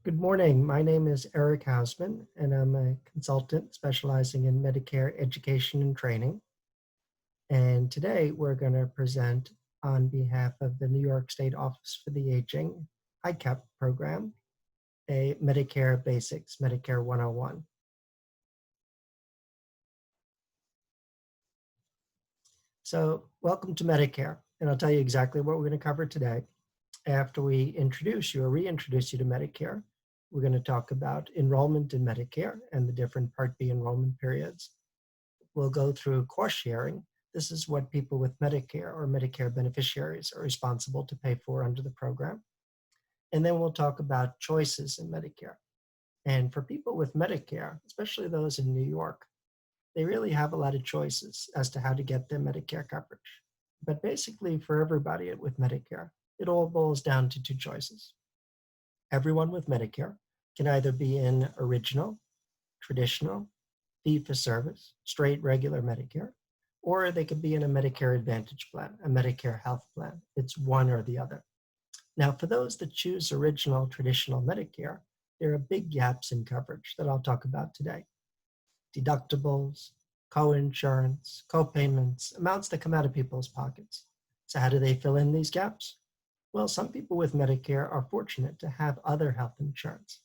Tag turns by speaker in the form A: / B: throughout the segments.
A: Good morning. My name is Eric Hausman, and I'm a consultant specializing in Medicare education and training. And today we're going to present on behalf of the New York State Office for the Aging ICAP program, a Medicare Basics, Medicare 101. So welcome to Medicare, and I'll tell you exactly what we're going to cover today. After we introduce you or reintroduce you to Medicare, we're going to talk about enrollment in Medicare and the different Part B enrollment periods. We'll go through cost sharing. This is what people with Medicare or Medicare beneficiaries are responsible to pay for under the program. And then we'll talk about choices in Medicare. And for people with Medicare, especially those in New York, they really have a lot of choices as to how to get their Medicare coverage. But basically, for everybody with Medicare, it all boils down to two choices. Everyone with Medicare can either be in original, traditional, fee-for-service, straight regular Medicare, or they could be in a Medicare Advantage plan, a Medicare health plan. It's one or the other. Now, for those that choose original traditional Medicare, there are big gaps in coverage that I'll talk about today. Deductibles, coinsurance, copayments, amounts that come out of people's pockets. So how do they fill in these gaps? Well, some people with Medicare are fortunate to have other health insurance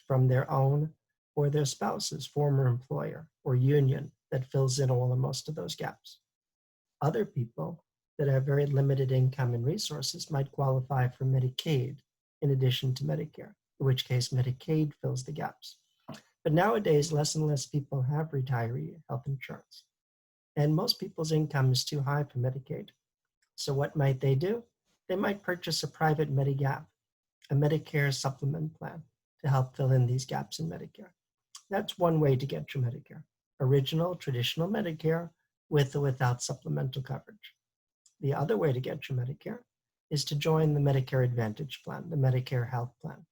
A: from their own or their spouse's former employer or union that fills in all or most of those gaps. Other people that have very limited income and resources might qualify for Medicaid in addition to Medicare, in which case Medicaid fills the gaps. But nowadays, less and less people have retiree health insurance. And most people's income is too high for Medicaid. So what might they do? They might purchase a private Medigap, a Medicare supplement plan to help fill in these gaps in Medicare. That's one way to get your Medicare. Original, traditional Medicare with or without supplemental coverage. The other way to get your Medicare is to join the Medicare Advantage plan, the Medicare Health Plan.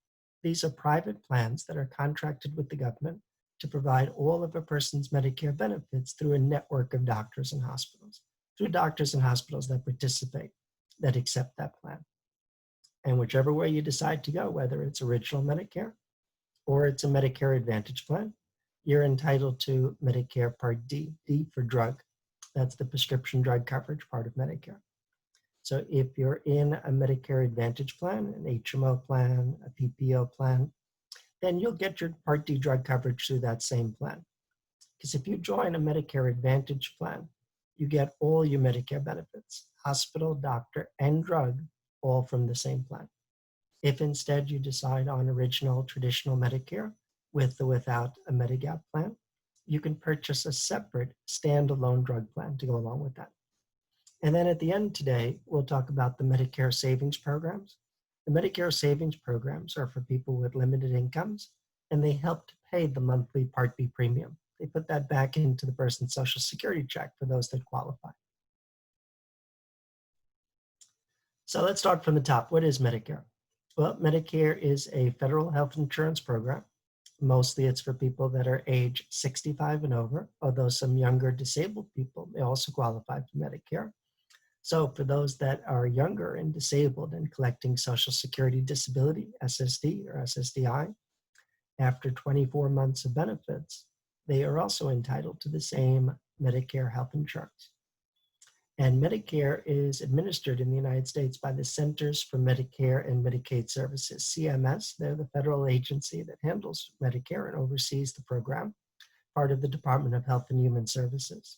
A: These are private plans that are contracted with the government to provide all of a person's Medicare benefits through a network of doctors and hospitals, through doctors and hospitals that participate, that accept that plan. And whichever way you decide to go, whether it's original Medicare or it's a Medicare Advantage plan, you're entitled to Medicare Part D, D for drug. That's the prescription drug coverage part of Medicare. So if you're in a Medicare Advantage plan, an HMO plan, a PPO plan, then you'll get your Part D drug coverage through that same plan. Because if you join a Medicare Advantage plan, you get all your Medicare benefits, hospital, doctor, and drug, all from the same plan. If instead you decide on original traditional Medicare with or without a Medigap plan, you can purchase a separate standalone drug plan to go along with that. And then at the end today, we'll talk about the Medicare savings programs. The Medicare savings programs are for people with limited incomes, and they help to pay the monthly Part B premium. They put that back into the person's Social Security check for those that qualify. So let's start from the top. What is Medicare? Well, Medicare is a federal health insurance program. Mostly it's for people that are age 65 and over, although some younger disabled people may also qualify for Medicare. So for those that are younger and disabled and collecting Social Security disability, SSD or SSDI, after 24 months of benefits, they are also entitled to the same Medicare health insurance. And Medicare is administered in the United States by the Centers for Medicare and Medicaid Services, CMS. They're the federal agency that handles Medicare and oversees the program, part of the Department of Health and Human Services.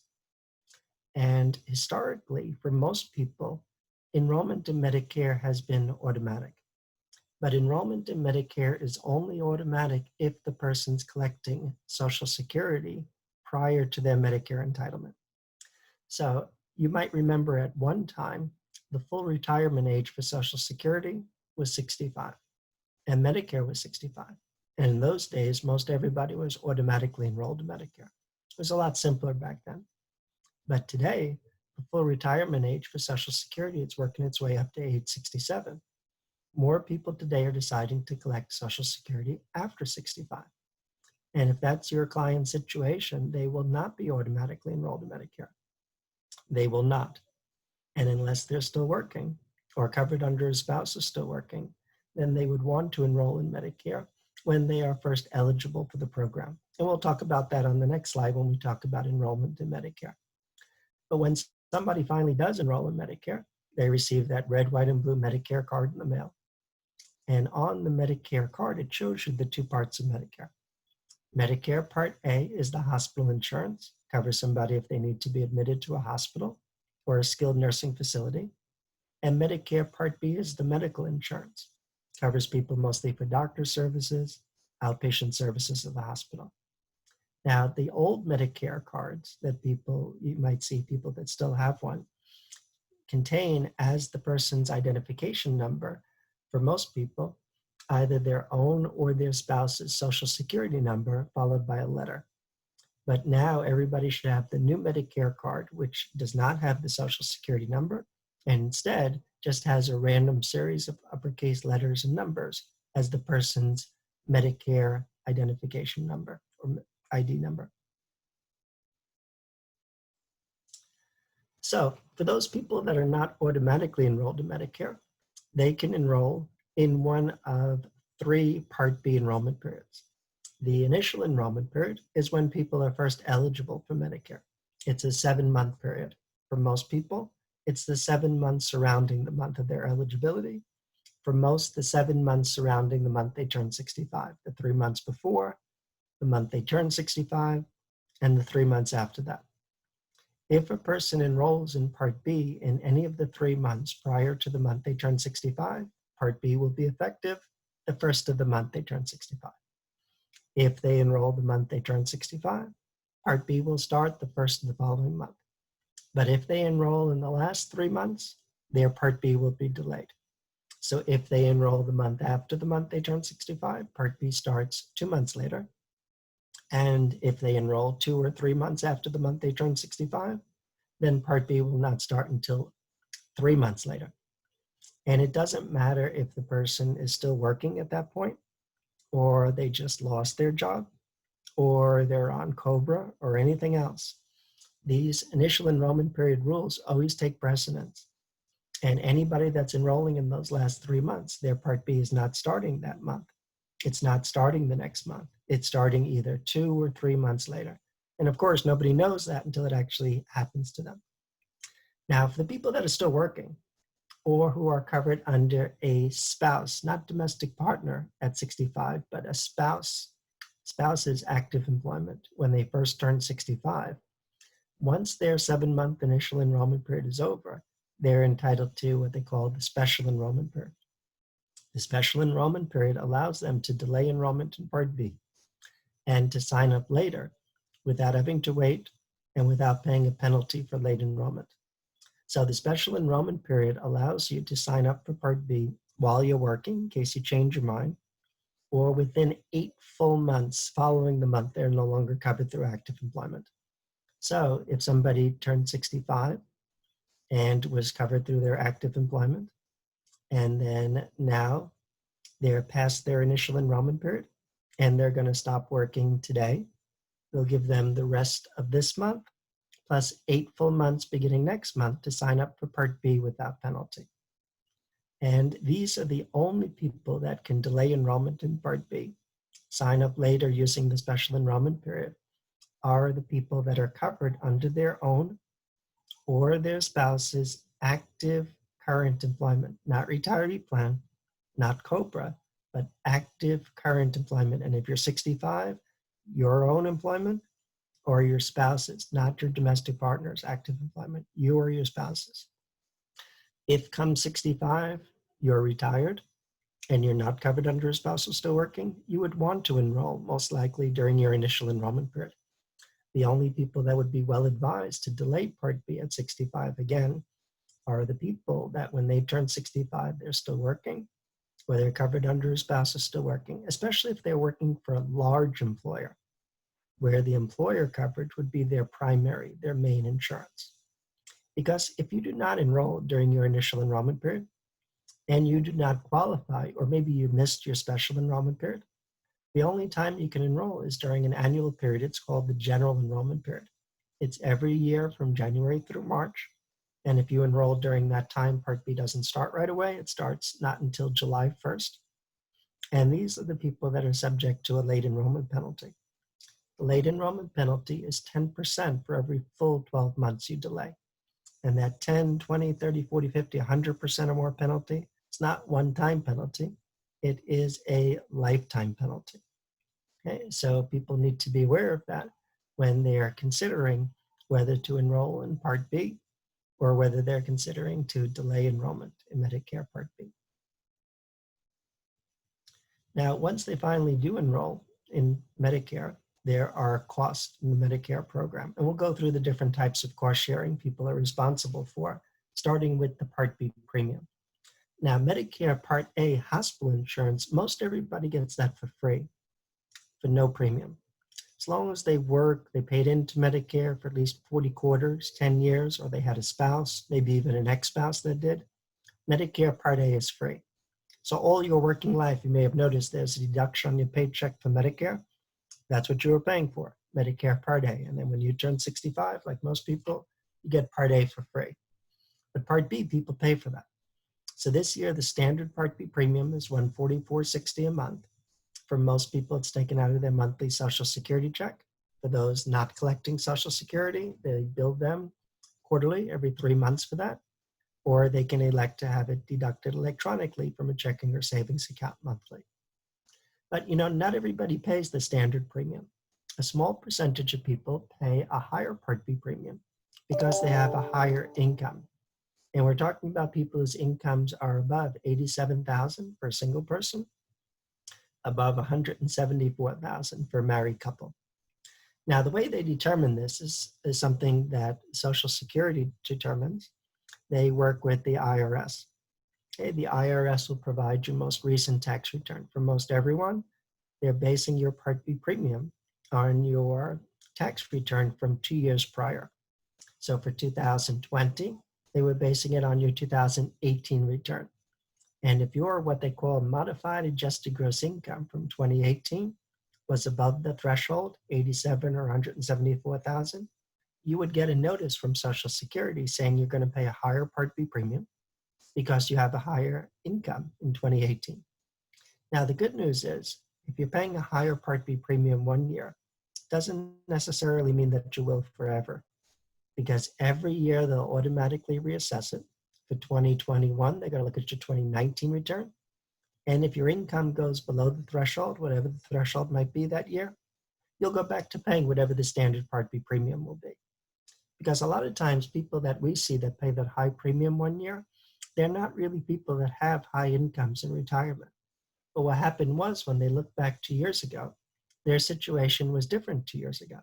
A: And historically, for most people, enrollment in Medicare has been automatic. But enrollment in Medicare is only automatic if the person's collecting Social Security prior to their Medicare entitlement. So you might remember at one time, the full retirement age for Social Security was 65, and Medicare was 65. And in those days, most everybody was automatically enrolled in Medicare. It was a lot simpler back then. But today, the full retirement age for Social Security, it's working its way up to age 67. More people today are deciding to collect Social Security after 65. And if that's your client's situation, they will not be automatically enrolled in Medicare. They will not. And unless they're still working or covered under a spouse is still working, then they would want to enroll in Medicare when they are first eligible for the program. And we'll talk about that on the next slide when we talk about enrollment in Medicare. But when somebody finally does enroll in Medicare, they receive that red, white, and blue Medicare card in the mail. And on the Medicare card, it shows you the two parts of Medicare. Medicare Part A is the hospital insurance, covers somebody if they need to be admitted to a hospital or a skilled nursing facility. And Medicare Part B is the medical insurance, covers people mostly for doctor services, outpatient services at the hospital. Now, the old Medicare cards that you might see people that still have one, contain as the person's identification number, for most people, either their own or their spouse's social security number followed by a letter. But now everybody should have the new Medicare card, which does not have the social security number, and instead just has a random series of uppercase letters and numbers as the person's Medicare identification number or ID number. So for those people that are not automatically enrolled in Medicare, they can enroll in one of 3 Part B enrollment periods. The initial enrollment period is when people are first eligible for Medicare. It's a 7-month period. For most people, it's the 7 months surrounding the month of their eligibility. For most, the 7 months surrounding the month they turn 65, the 3 months before, the month they turn 65, and the 3 months after that. If a person enrolls in Part B in any of the 3 months prior to the month they turn 65, Part B will be effective the first of the month they turn 65. If they enroll the month they turn 65, Part B will start the first of the following month. But if they enroll in the last 3 months, their Part B will be delayed. So if they enroll the month after the month they turn 65, Part B starts 2 months later. And if they enroll 2 or 3 months after the month they turn 65, then Part B will not start until 3 months later. And it doesn't matter if the person is still working at that point, or they just lost their job, or they're on COBRA, or anything else. These initial enrollment period rules always take precedence. And anybody that's enrolling in those last 3 months, their Part B is not starting that month. It's not starting the next month. It's starting either 2 or 3 months later. And of course, nobody knows that until it actually happens to them. Now, for the people that are still working or who are covered under a spouse, not domestic partner at 65, but a spouse's active employment when they first turn 65, once their 7-month initial enrollment period is over, they're entitled to what they call the special enrollment period. The special enrollment period allows them to delay enrollment in Part B and to sign up later without having to wait and without paying a penalty for late enrollment. So the special enrollment period allows you to sign up for Part B while you're working, in case you change your mind, or within 8 full months following the month they're no longer covered through active employment. So if somebody turned 65 and was covered through their active employment, and then now they're past their initial enrollment period and they're going to stop working today, they'll give them the rest of this month plus 8 full months beginning next month to sign up for Part B without penalty. And these are the only people that can delay enrollment in Part B, sign up later using the special enrollment period, are the people that are covered under their own or their spouse's active current employment, not retiree plan, not COBRA, but active current employment. And if you're 65, your own employment or your spouse's, not your domestic partner's active employment, you or your spouse's. If come 65, you're retired and you're not covered under a spousal still working, you would want to enroll most likely during your initial enrollment period. The only people that would be well advised to delay Part B at 65 again are the people that when they turn 65, they're still working, or they're covered under a spouse is still working, especially if they're working for a large employer, where the employer coverage would be their primary, their main insurance. Because if you do not enroll during your initial enrollment period, and you do not qualify, or maybe you missed your special enrollment period, the only time you can enroll is during an annual period. It's called the general enrollment period. It's every year from January through March. And if you enroll during that time, Part B doesn't start right away. It starts not until July 1st. And these are the people that are subject to a late enrollment penalty. The late enrollment penalty is 10% for every full 12 months you delay. And that 10, 20, 30, 40, 50, 100% or more penalty, it's not one-time penalty. It is a lifetime penalty. Okay, so people need to be aware of that when they are considering whether to enroll in Part B or whether they're considering to delay enrollment in Medicare Part B. Now, once they finally do enroll in Medicare, there are costs in the Medicare program. And we'll go through the different types of cost sharing people are responsible for, starting with the Part B premium. Now, Medicare Part A hospital insurance, most everybody gets that for free, for no premium. As long as they work, they paid into Medicare for at least 40 quarters, 10 years, or they had a spouse, maybe even an ex-spouse that did, Medicare Part A is free. So all your working life, you may have noticed there's a deduction on your paycheck for Medicare. That's what you were paying for, Medicare Part A. And then when you turn 65, like most people, you get Part A for free. But Part B, people pay for that. So this year, the standard Part B premium is $144.60 a month. For most people, it's taken out of their monthly Social Security check. For those not collecting Social Security, they bill them quarterly every 3 months for that, or they can elect to have it deducted electronically from a checking or savings account monthly. But not everybody pays the standard premium. A small percentage of people pay a higher Part B premium because they have a higher income. And we're talking about people whose incomes are above $87,000 for a single person, above $174,000 for a married couple. Now, the way they determine this is something that Social Security determines. They work with the IRS. Okay, the IRS will provide your most recent tax return. For most everyone, they're basing your Part B premium on your tax return from 2 years prior. So for 2020, they were basing it on your 2018 return. And if your what they call modified adjusted gross income from 2018 was above the threshold, 87 or 174,000, you would get a notice from Social Security saying you're going to pay a higher Part B premium because you have a higher income in 2018. Now, the good news is if you're paying a higher Part B premium 1 year, it doesn't necessarily mean that you will forever, because every year they'll automatically reassess it. For 2021, they're going to look at your 2019 return. And if your income goes below the threshold, whatever the threshold might be that year, you'll go back to paying whatever the standard Part B premium will be. Because a lot of times people that we see that pay that high premium 1 year, they're not really people that have high incomes in retirement. But what happened was when they looked back 2 years ago, their situation was different 2 years ago.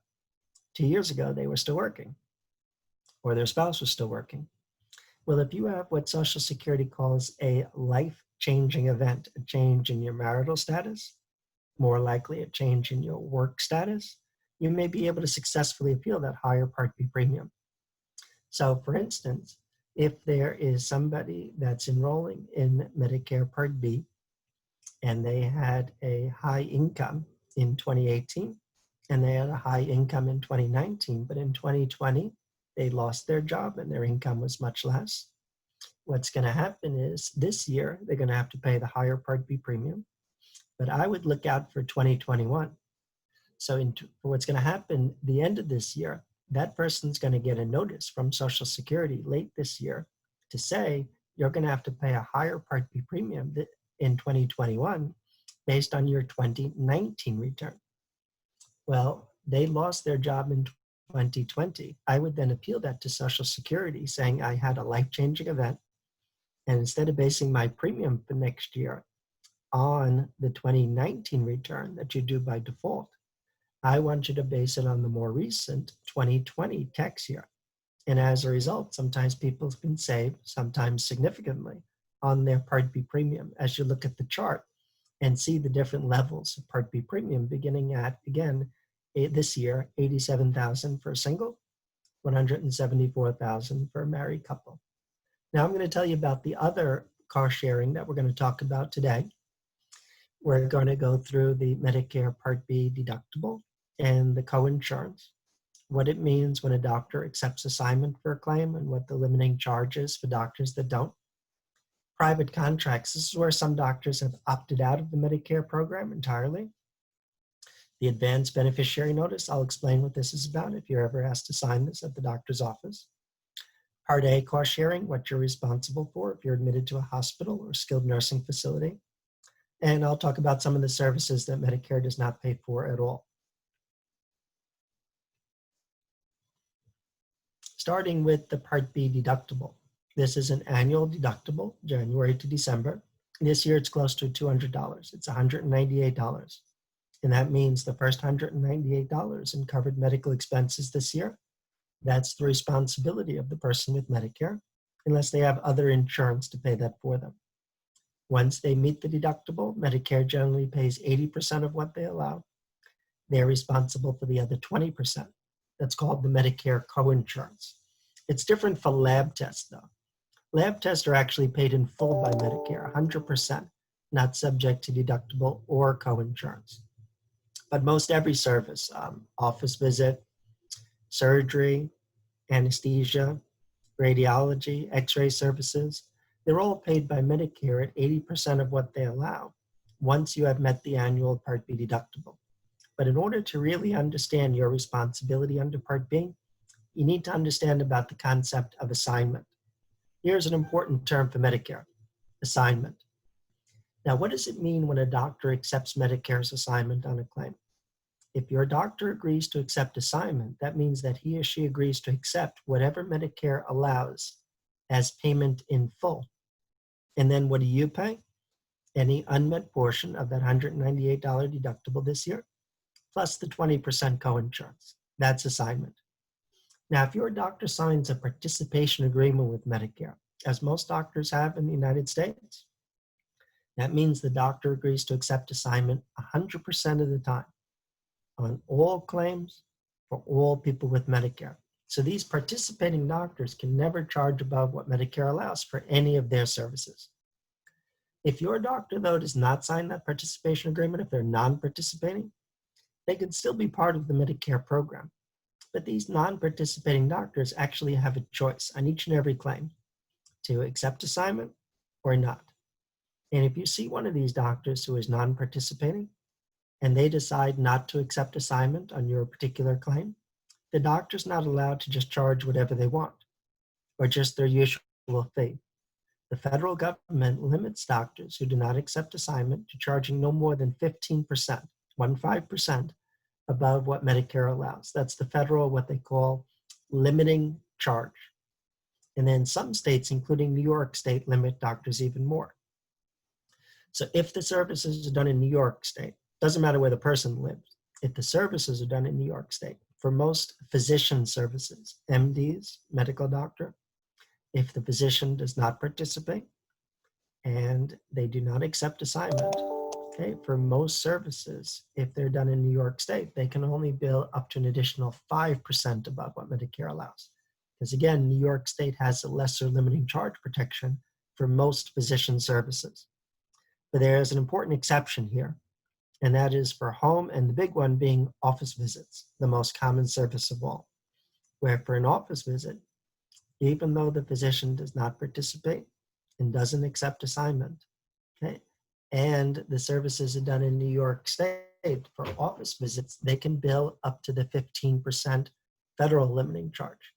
A: 2 years ago, they were still working, or their spouse was still working. Well, if you have what Social Security calls a life-changing event, a change in your marital status, more likely a change in your work status, you may be able to successfully appeal that higher Part B premium. So for instance, if there is somebody that's enrolling in Medicare Part B and they had a high income in 2018 and they had a high income in 2019, but in 2020, they lost their job and their income was much less. What's going to happen is this year, they're going to have to pay the higher Part B premium, but I would look out for 2021. So what's going to happen the end of this year, that person's going to get a notice from Social Security late this year to say, you're going to have to pay a higher Part B premium in 2021 based on your 2019 return. Well, they lost their job in 2020. I would then appeal that to Social Security saying I had a life-changing event. And instead of basing my premium for next year on the 2019 return that you do by default, I want you to base it on the more recent 2020 tax year. And as a result, sometimes people can save, sometimes significantly, on their Part B premium as you look at the chart and see the different levels of Part B premium beginning at, again, this year, 87,000 for a single, 174,000 for a married couple. Now I'm going to tell you about the other cost sharing that we're going to talk about today. We're going to go through the Medicare Part B deductible and the coinsurance, what it means when a doctor accepts assignment for a claim and what the limiting charge is for doctors that don't. Private contracts, this is where some doctors have opted out of the Medicare program entirely. The advanced beneficiary notice, I'll explain what this is about if you're ever asked to sign this at the doctor's office. Part A, cost sharing, what you're responsible for if you're admitted to a hospital or skilled nursing facility. And I'll talk about some of the services that Medicare does not pay for at all. Starting with the Part B deductible. This is an annual deductible, January to December. This year it's close to $200. It's $198. And that means the first $198 in covered medical expenses this year, that's the responsibility of the person with Medicare, unless they have other insurance to pay that for them. Once they meet the deductible, Medicare generally pays 80% of what they allow. They're responsible for the other 20%. That's called the Medicare coinsurance. It's different for lab tests, though. Lab tests are actually paid in full by Medicare, 100%, not subject to deductible or coinsurance. But most every service, office visit, surgery, anesthesia, radiology, x-ray services, they're all paid by Medicare at 80% of what they allow once you have met the annual Part B deductible. But in order to really understand your responsibility under Part B, you need to understand about the concept of assignment. Here's an important term for Medicare, assignment. Now, what does it mean when a doctor accepts Medicare's assignment on a claim? If your doctor agrees to accept assignment, that means that he or she agrees to accept whatever Medicare allows as payment in full. And then what do you pay? Any unmet portion of that $198 deductible this year, plus the 20% coinsurance. That's assignment. Now, if your doctor signs a participation agreement with Medicare, as most doctors have in the United States, that means the doctor agrees to accept assignment 100% of the time on all claims for all people with Medicare. So these participating doctors can never charge above what Medicare allows for any of their services. If your doctor, though, does not sign that participation agreement, if they're non-participating, they can still be part of the Medicare program. But these non-participating doctors actually have a choice on each and every claim to accept assignment or not. And if you see one of these doctors who is non-participating and they decide not to accept assignment on your particular claim, the doctor's not allowed to just charge whatever they want or just their usual fee. The federal government limits doctors who do not accept assignment to charging no more than 15%, 15%, above what Medicare allows. That's the federal, what they call limiting charge. And then some states, including New York State, limit doctors even more. So if the services are done in New York State, doesn't matter where the person lives, if the services are done in New York State, for most physician services, MDs, medical doctor, if the physician does not participate and they do not accept assignment, okay, for most services, if they're done in New York State, they can only bill up to an additional 5% above what Medicare allows. Because again, New York State has a lesser limiting charge protection for most physician services. But there is an important exception here, and that is for home, and the big one being office visits, the most common service of all, where for an office visit, even though the physician does not participate and doesn't accept assignment, okay, and the services are done in New York State for office visits, they can bill up to the 15% federal limiting charge.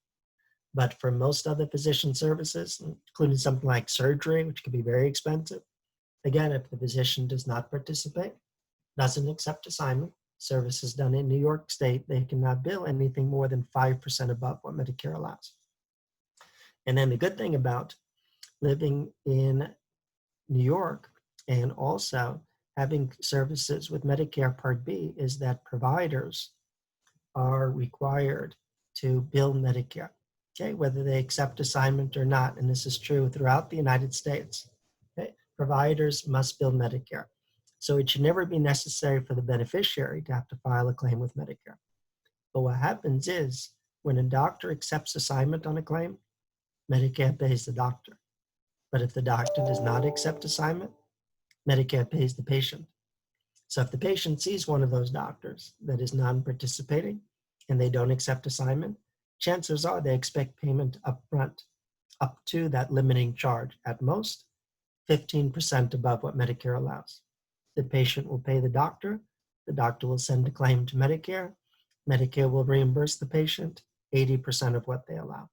A: But for most other physician services, including something like surgery, which can be very expensive, again, if the physician does not participate, doesn't accept assignment, services done in New York State, they cannot bill anything more than 5% above what Medicare allows. And then the good thing about living in New York and also having services with Medicare Part B is that providers are required to bill Medicare, okay, whether they accept assignment or not. And this is true throughout the United States. Okay? Providers must bill Medicare. So it should never be necessary for the beneficiary to have to file a claim with Medicare. But what happens is when a doctor accepts assignment on a claim, Medicare pays the doctor. But if the doctor does not accept assignment, Medicare pays the patient. So if the patient sees one of those doctors that is non-participating and they don't accept assignment, chances are they expect payment up front, up to that limiting charge at most, 15% above what Medicare allows. The patient will pay the doctor will send a claim to Medicare will reimburse the patient 80% of what they allow.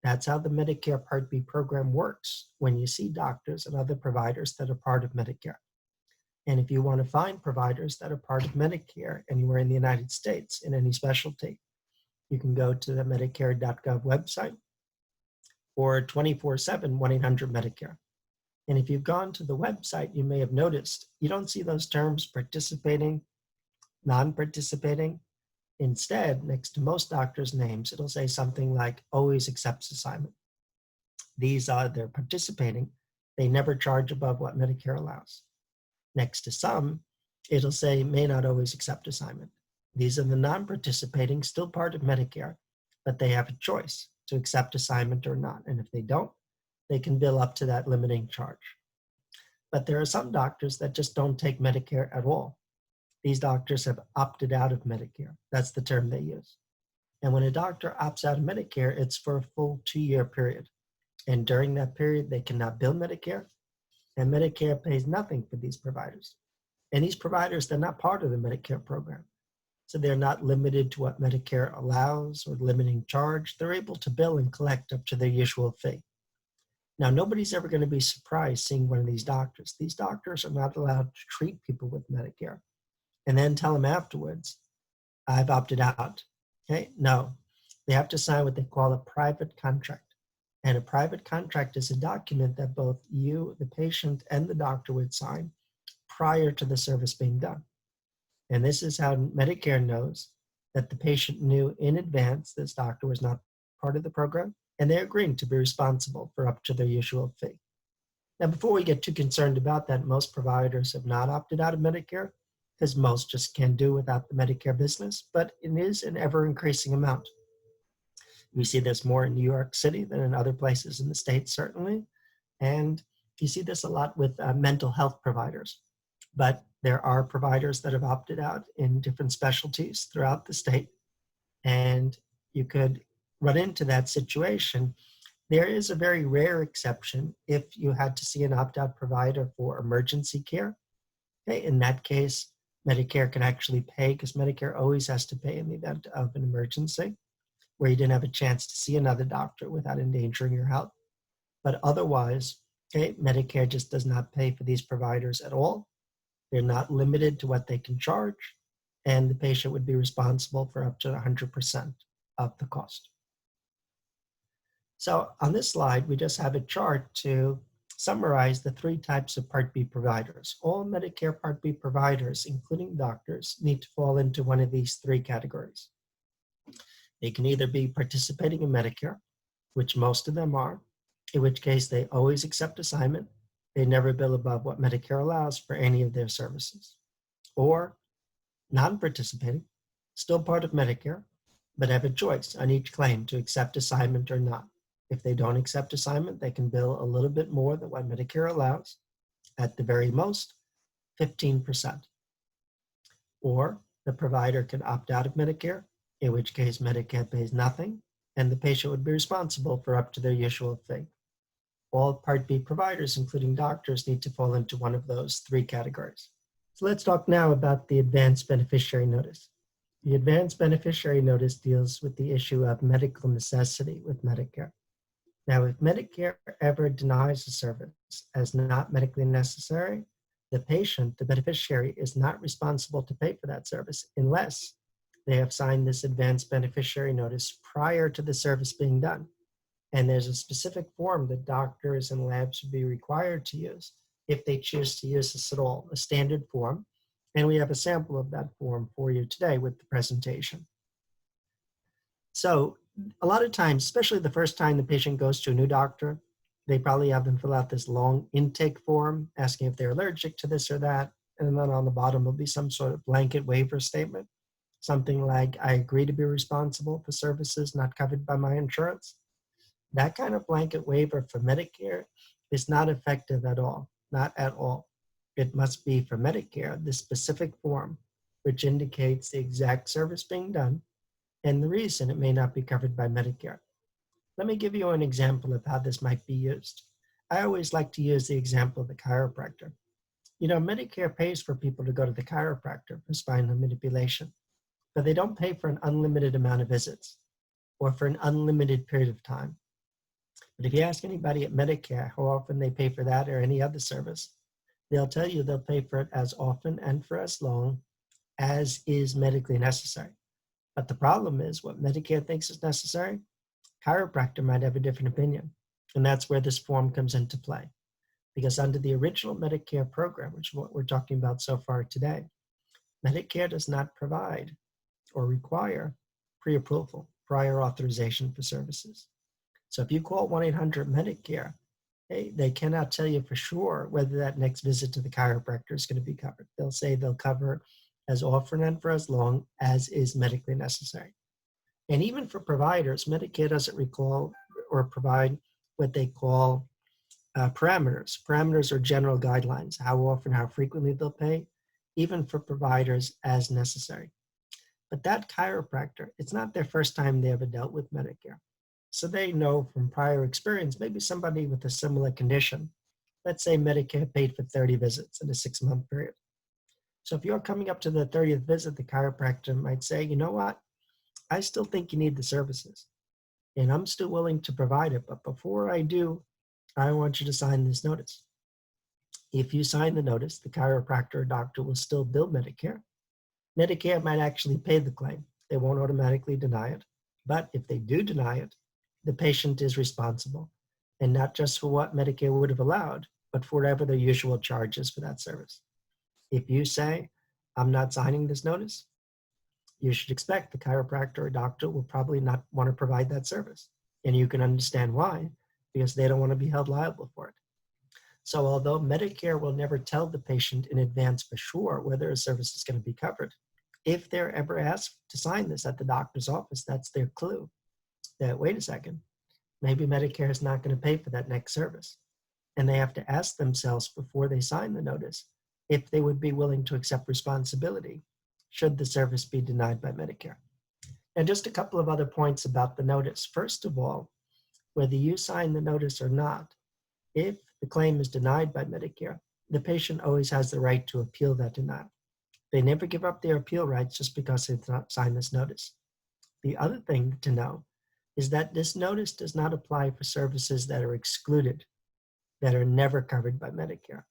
A: That's how the Medicare Part B program works when you see doctors and other providers that are part of Medicare. And if you want to find providers that are part of Medicare anywhere in the United States in any specialty, you can go to the Medicare.gov website or 24/7 1-800-Medicare. And if you've gone to the website, you may have noticed you don't see those terms participating, non-participating. Instead, next to most doctors' names, it'll say something like always accepts assignment. They're participating. They never charge above what Medicare allows. Next to some, it'll say may not always accept assignment. These are the non-participating, still part of Medicare, but they have a choice to accept assignment or not. And if they don't, they can bill up to that limiting charge. But there are some doctors that just don't take Medicare at all. These doctors have opted out of Medicare. That's the term they use. And when a doctor opts out of Medicare, it's for a full 2-year period. And during that period, they cannot bill Medicare, and Medicare pays nothing for these providers. And these providers, they're not part of the Medicare program. So they're not limited to what Medicare allows or limiting charge. They're able to bill and collect up to their usual fee. Now, nobody's ever going to be surprised seeing one of these doctors. These doctors are not allowed to treat people with Medicare and then tell them afterwards, I've opted out. Okay? No, they have to sign what they call a private contract. And a private contract is a document that both you, the patient, and the doctor would sign prior to the service being done. And this is how Medicare knows that the patient knew in advance this doctor was not part of the program, and they're agreeing to be responsible for up to their usual fee. Now, before we get too concerned about that, most providers have not opted out of Medicare because most just can't do without the Medicare business, but it is an ever-increasing amount. We see this more in New York City than in other places in the States, certainly. And you see this a lot with mental health providers. But there are providers that have opted out in different specialties throughout the state. And you could run into that situation. There is a very rare exception if you had to see an opt-out provider for emergency care. Okay, in that case, Medicare can actually pay because Medicare always has to pay in the event of an emergency where you didn't have a chance to see another doctor without endangering your health. But otherwise, okay, Medicare just does not pay for these providers at all. They're not limited to what they can charge, and the patient would be responsible for up to 100% of the cost. So on this slide, we just have a chart to summarize the 3 types of Part B providers. All Medicare Part B providers, including doctors, need to fall into one of these 3 categories. They can either be participating in Medicare, which most of them are, in which case they always accept assignment. They never bill above what Medicare allows for any of their services. Or non-participating, still part of Medicare, but have a choice on each claim to accept assignment or not. If they don't accept assignment, they can bill a little bit more than what Medicare allows, at the very most, 15%. Or the provider can opt out of Medicare, in which case Medicare pays nothing, and the patient would be responsible for up to their usual fee. All Part B providers, including doctors, need to fall into one of those 3 categories. So let's talk now about the Advanced Beneficiary Notice. The Advanced Beneficiary Notice deals with the issue of medical necessity with Medicare. Now, if Medicare ever denies a service as not medically necessary, the patient, the beneficiary, is not responsible to pay for that service unless they have signed this Advanced Beneficiary Notice prior to the service being done. And there's a specific form that doctors and labs would be required to use if they choose to use this at all, a standard form. And we have a sample of that form for you today with the presentation. So a lot of times, especially the first time the patient goes to a new doctor, they probably have them fill out this long intake form asking if they're allergic to this or that. And then on the bottom will be some sort of blanket waiver statement, something like, I agree to be responsible for services not covered by my insurance. That kind of blanket waiver for Medicare is not effective at all, not at all. It must be for Medicare, the specific form, which indicates the exact service being done and the reason it may not be covered by Medicare. Let me give you an example of how this might be used. I always like to use the example of the chiropractor. Medicare pays for people to go to the chiropractor for spinal manipulation, but they don't pay for an unlimited amount of visits or for an unlimited period of time. But if you ask anybody at Medicare how often they pay for that or any other service, they'll tell you they'll pay for it as often and for as long as is medically necessary. But the problem is what Medicare thinks is necessary, chiropractor might have a different opinion. And that's where this form comes into play. Because under the original Medicare program, which is what we're talking about so far today, Medicare does not provide or require pre-approval, prior authorization for services. So if you call 1-800-Medicare, they cannot tell you for sure whether that next visit to the chiropractor is going to be covered. They'll say they'll cover as often and for as long as is medically necessary. And even for providers, Medicare doesn't recall or provide what they call parameters. Parameters are general guidelines, how often, how frequently they'll pay, even for providers as necessary. But that chiropractor, it's not their first time they ever dealt with Medicare. So they know from prior experience, maybe somebody with a similar condition, let's say Medicare paid for 30 visits in a 6-month period. So if you're coming up to the 30th visit, the chiropractor might say, you know what, I still think you need the services and I'm still willing to provide it. But before I do, I want you to sign this notice. If you sign the notice, the chiropractor or doctor will still bill Medicare. Medicare might actually pay the claim. They won't automatically deny it. But if they do deny it, the patient is responsible, and not just for what Medicare would have allowed, but for whatever their usual charges for that service. If you say, I'm not signing this notice, you should expect the chiropractor or doctor will probably not want to provide that service. And you can understand why, because they don't want to be held liable for it. So although Medicare will never tell the patient in advance for sure whether a service is going to be covered, if they're ever asked to sign this at the doctor's office, that's their clue that, wait a second, maybe Medicare is not going to pay for that next service. And they have to ask themselves before they sign the notice if they would be willing to accept responsibility should the service be denied by Medicare. And just a couple of other points about the notice. First of all, whether you sign the notice or not, if the claim is denied by Medicare, the patient always has the right to appeal that denial. They never give up their appeal rights just because they did not sign this notice. The other thing to know is that this notice does not apply for services that are excluded, that are never covered by Medicare.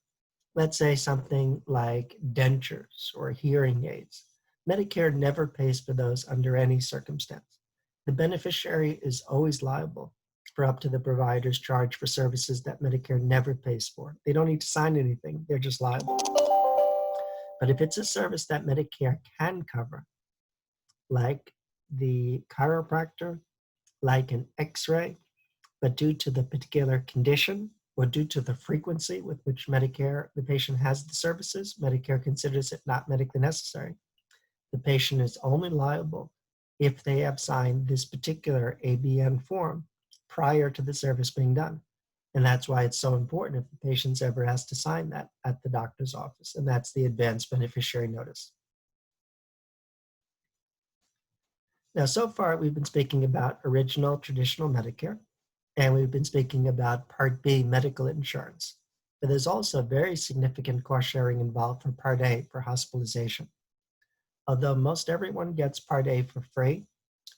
A: Let's say something like dentures or hearing aids. Medicare never pays for those under any circumstance. The beneficiary is always liable for up to the provider's charge for services that Medicare never pays for. They don't need to sign anything, they're just liable. But if it's a service that Medicare can cover, like the chiropractor, like an x-ray, but due to the particular condition or due to the frequency with which Medicare, the patient has the services, Medicare considers it not medically necessary. The patient is only liable if they have signed this particular ABN form prior to the service being done. And that's why it's so important if the patient's ever asked to sign that at the doctor's office, and that's the advanced beneficiary notice. Now, so far, we've been speaking about original traditional Medicare, and we've been speaking about Part B medical insurance. But there's also very significant cost sharing involved for Part A for hospitalization. Although most everyone gets Part A for free,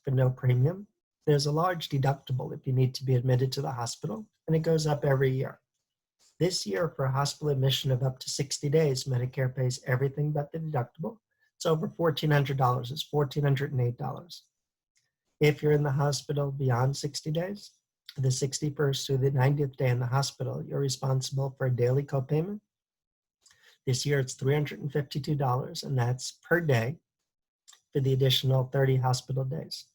A: for no premium, there's a large deductible if you need to be admitted to the hospital, and it goes up every year. This year, for a hospital admission of up to 60 days, Medicare pays everything but the deductible. It's over $1,400. It's $1,408. If you're in the hospital beyond 60 days, the 61st through the 90th day in the hospital, you're responsible for a daily copayment. This year, it's $352, and that's per day for the additional 30 hospital days.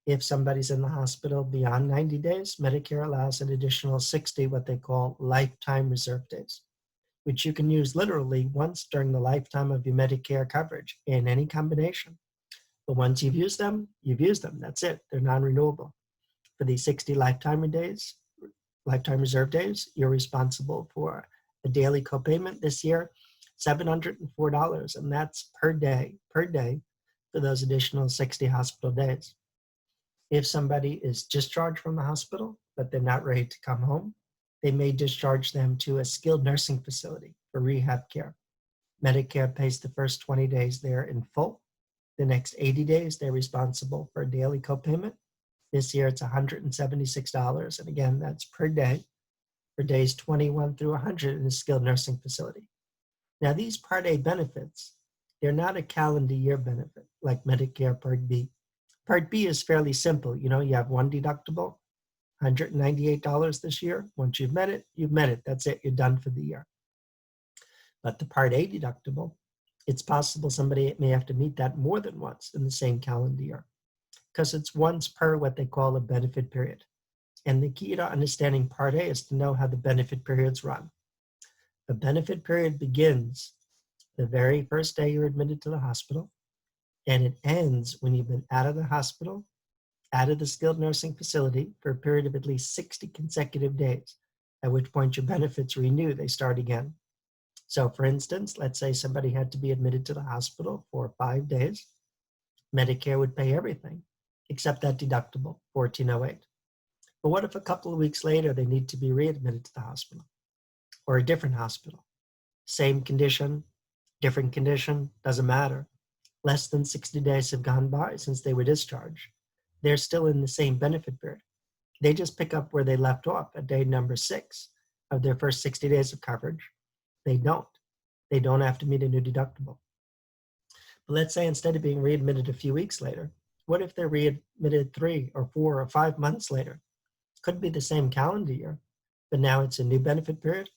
A: If somebody's in the hospital beyond 90 days, Medicare allows an additional 60, what they call lifetime reserve days, which you can use literally once during the lifetime of your Medicare coverage in any combination. But once you've used them, That's it. They're non-renewable. For these 60 lifetime reserve days, you're responsible for a daily copayment this year, $704, and that's per day for those additional 60 hospital days. If somebody is discharged from the hospital, but they're not ready to come home, they may discharge them to a skilled nursing facility for rehab care. Medicare pays the first 20 days there in full. The next 80 days, they're responsible for a daily copayment. This year, it's $176. And again, that's per day for days 21 through 100 in a skilled nursing facility. Now, these Part A benefits, they're not a calendar year benefit like Medicare Part B. Part B is fairly simple. You have one deductible, $198 this year. Once you've met it, you've met it. That's it. You're done for the year. But the Part A deductible, it's possible somebody may have to meet that more than once in the same calendar year because it's once per what they call a benefit period. And the key to understanding Part A is to know how the benefit periods run. The benefit period begins the very first day you're admitted to the hospital, and it ends when you've been out of the hospital, out of the skilled nursing facility for a period of at least 60 consecutive days, at which point your benefits renew, they start again. So for instance, let's say somebody had to be admitted to the hospital for 5 days. Medicare would pay everything except that deductible, $1,408. But what if a couple of weeks later they need to be readmitted to the hospital or a different hospital? Same condition, different condition, doesn't matter. Less than 60 days have gone by since they were discharged. They're still in the same benefit period. They just pick up where they left off at day number 6 of their first 60 days of coverage. They don't. They don't have to meet a new deductible. But let's say instead of being readmitted a few weeks later, what if they're readmitted 3 or 4 or 5 months later? Could be the same calendar year, but now it's a new benefit period.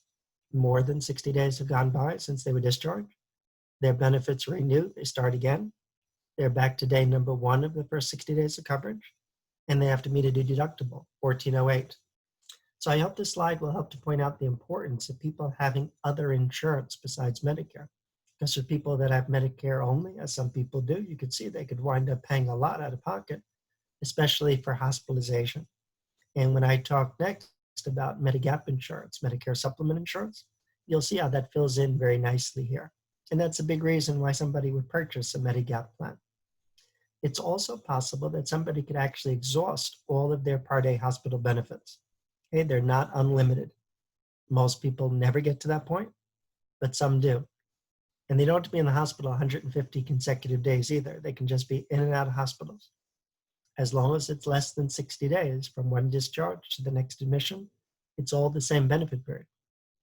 A: More than 60 days have gone by since they were discharged. Their benefits renew. They start again. They're back to day number 1 of the first 60 days of coverage, and they have to meet a new deductible, $1,408. So I hope this slide will help to point out the importance of people having other insurance besides Medicare. Because for people that have Medicare only, as some people do, you could see they could wind up paying a lot out of pocket, especially for hospitalization. And when I talk next about Medigap insurance, Medicare supplement insurance, you'll see how that fills in very nicely here. And that's a big reason why somebody would purchase a Medigap plan. It's also possible that somebody could actually exhaust all of their Part A hospital benefits. Okay, they're not unlimited. Most people never get to that point, but some do. And they don't have to be in the hospital 150 consecutive days either. They can just be in and out of hospitals. As long as it's less than 60 days from one discharge to the next admission, it's all the same benefit period.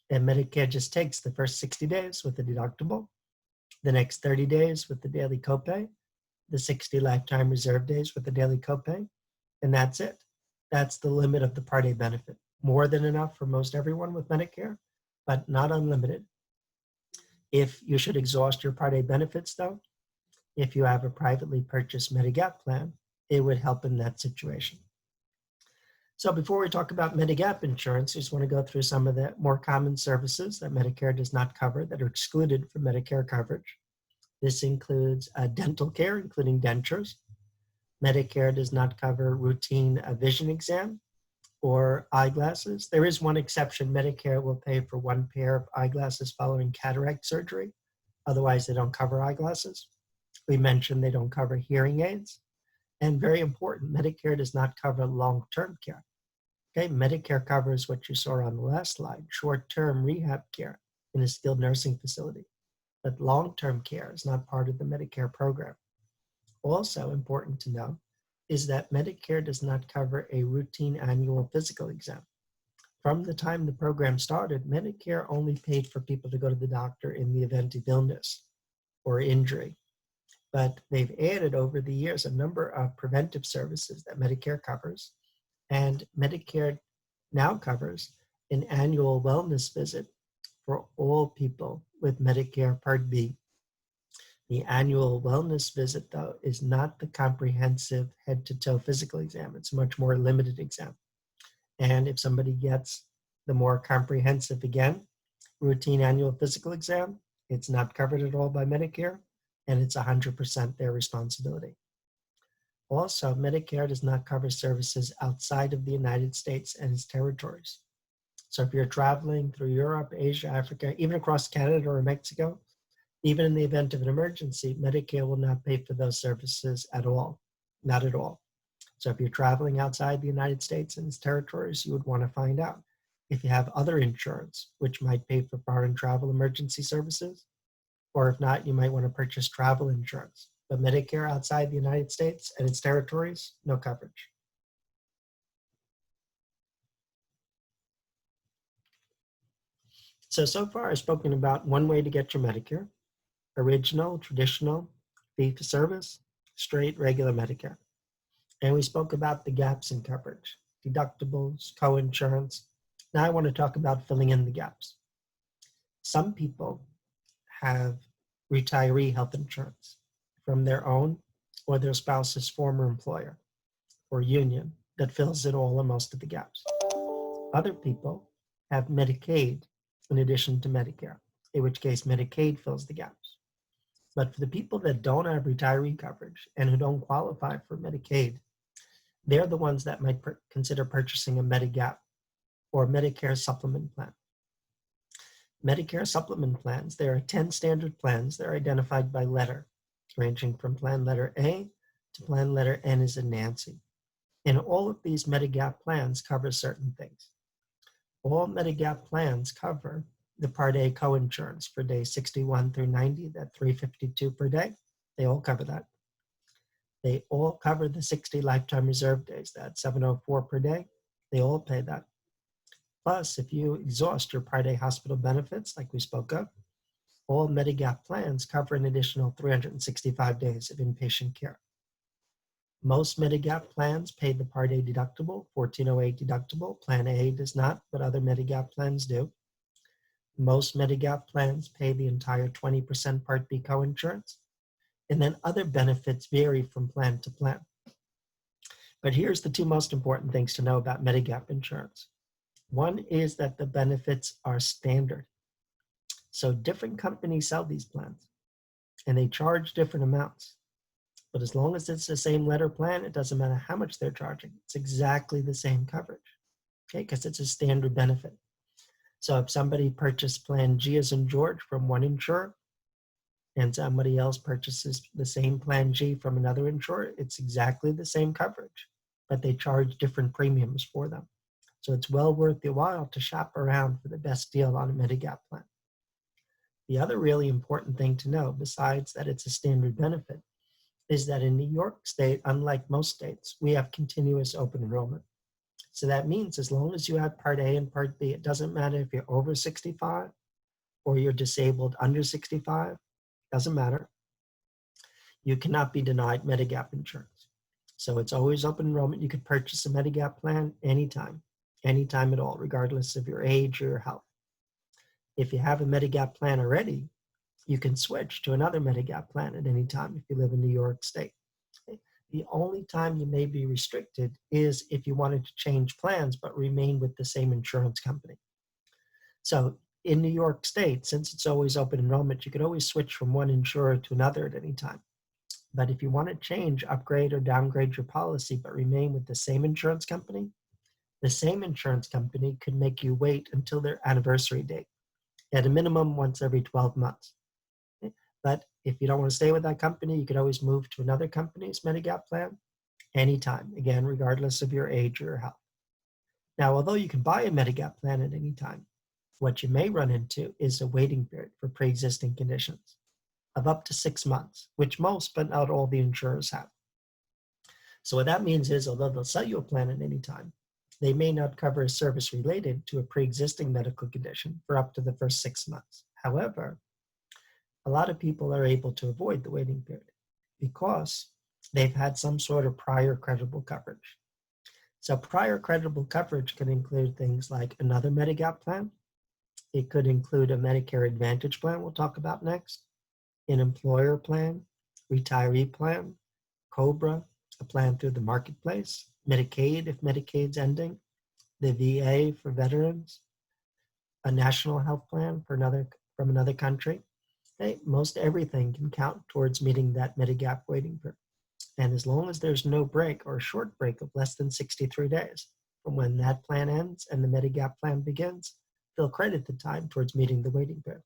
A: And Medicare just takes the first 60 days with the deductible, the next 30 days with the daily copay, the 60 lifetime reserve days with the daily copay, and that's it. That's the limit of the Part A benefit. More than enough for most everyone with Medicare, but not unlimited. If you should exhaust your Part A benefits, though, if you have a privately purchased Medigap plan, it would help in that situation. So before we talk about Medigap insurance, I just want to go through some of the more common services that Medicare does not cover that are excluded from Medicare coverage. This includes dental care, including dentures. Medicare does not cover routine vision exam or eyeglasses. There is one exception. Medicare will pay for one pair of eyeglasses following cataract surgery. Otherwise, they don't cover eyeglasses. We mentioned they don't cover hearing aids. And very important, Medicare does not cover long-term care. Okay, Medicare covers what you saw on the last slide, short-term rehab care in a skilled nursing facility. But long-term care is not part of the Medicare program. Also important to know is that Medicare does not cover a routine annual physical exam. From the time the program started, Medicare only paid for people to go to the doctor in the event of illness or injury. But they've added over the years a number of preventive services that Medicare covers, and Medicare now covers an annual wellness visit for all people with Medicare Part B. The annual wellness visit, though, is not the comprehensive head-to-toe physical exam. It's a much more limited exam. And if somebody gets the more comprehensive, again, routine annual physical exam, it's not covered at all by Medicare, and it's 100% their responsibility. Also, Medicare does not cover services outside of the United States and its territories. So if you're traveling through Europe, Asia, Africa, even across Canada or Mexico, even in the event of an emergency, Medicare will not pay for those services at all, not at all. So if you're traveling outside the United States and its territories, you would want to find out. if you have other insurance, which might pay for foreign travel emergency services, or if not, you might want to purchase travel insurance. But Medicare outside the United States and its territories, no coverage. So far I've spoken about one way to get your Medicare: original, traditional, fee-for-service, straight, regular Medicare. And we spoke about the gaps in coverage, deductibles, coinsurance. Now I want to talk about filling in the gaps. Some people have retiree health insurance from their own or their spouse's former employer or union that fills in all or most of the gaps. Other people have Medicaid in addition to Medicare, in which case Medicaid fills the gaps. But for the people that don't have retiree coverage and who don't qualify for Medicaid, they're the ones that might consider purchasing a Medigap or Medicare supplement plan. Medicare supplement plans, there are 10 standard plans that are identified by letter, ranging from plan letter A to plan letter N as in Nancy. And all of these Medigap plans cover certain things. All Medigap plans cover the Part A coinsurance for days 61 through 90, that $352 per day. They all cover that. They all cover the 60 lifetime reserve days, that $704 per day. They all pay that. Plus, if you exhaust your Part A hospital benefits, like we spoke of, all Medigap plans cover an additional 365 days of inpatient care. Most Medigap plans pay the Part A deductible, $1,408 deductible. Plan A does not, but other Medigap plans do. Most Medigap plans pay the entire 20% Part B coinsurance. And then other benefits vary from plan to plan. But here's the two most important things to know about Medigap insurance. One is that the benefits are standard. So different companies sell these plans and they charge different amounts. But as long as it's the same letter plan, it doesn't matter how much they're charging. It's exactly the same coverage, okay? Because it's a standard benefit. So if somebody purchased plan G as in George from one insurer and somebody else purchases the same plan G from another insurer, it's exactly the same coverage, but they charge different premiums for them. So it's well worth your while to shop around for the best deal on a Medigap plan. The other really important thing to know, besides that it's a standard benefit, is that in New York State, unlike most states, we have continuous open enrollment. So that means as long as you have Part A and Part B, it doesn't matter if you're over 65 or you're disabled under 65, doesn't matter. You cannot be denied Medigap insurance. So it's always open enrollment. You could purchase a Medigap plan anytime at all, regardless of your age or your health. If you have a Medigap plan already, you can switch to another Medigap plan at any time if you live in New York State. The only time you may be restricted is if you wanted to change plans but remain with the same insurance company. So in New York State, since it's always open enrollment, you could always switch from one insurer to another at any time. But if you want to change, upgrade, or downgrade your policy but remain with the same insurance company, the same insurance company could make you wait until their anniversary date, at a minimum once every 12 months. But if you don't want to stay with that company, you could always move to another company's Medigap plan anytime, again, regardless of your age or your health. Now, although you can buy a Medigap plan at any time, what you may run into is a waiting period for pre-existing conditions of up to 6 months, which most but not all the insurers have. So what that means is, although they'll sell you a plan at any time, they may not cover a service related to a pre-existing medical condition for up to the first 6 months. However, a lot of people are able to avoid the waiting period because they've had some sort of prior credible coverage. So prior credible coverage can include things like another Medigap plan. It could include a Medicare Advantage plan we'll talk about next, an employer plan, retiree plan, COBRA, a plan through the marketplace, Medicaid if Medicaid's ending, the VA for veterans, a national health plan from another country. Okay, most everything can count towards meeting that Medigap waiting period. And as long as there's no break or a short break of less than 63 days from when that plan ends and the Medigap plan begins, they'll credit the time towards meeting the waiting period.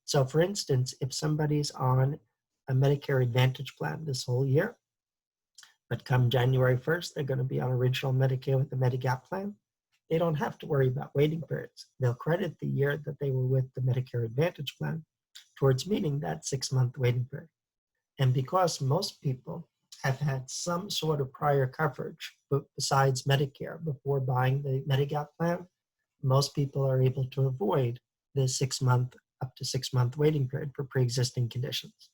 A: So for instance, if somebody's on a Medicare Advantage plan this whole year, but come January 1st, they're going to be on original Medicare with the Medigap plan, they don't have to worry about waiting periods. They'll credit the year that they were with the Medicare Advantage plan towards meeting that 6-month waiting period. And because most people have had some sort of prior coverage besides Medicare before buying the Medigap plan, most people are able to avoid the up to 6-month waiting period for pre-existing conditions.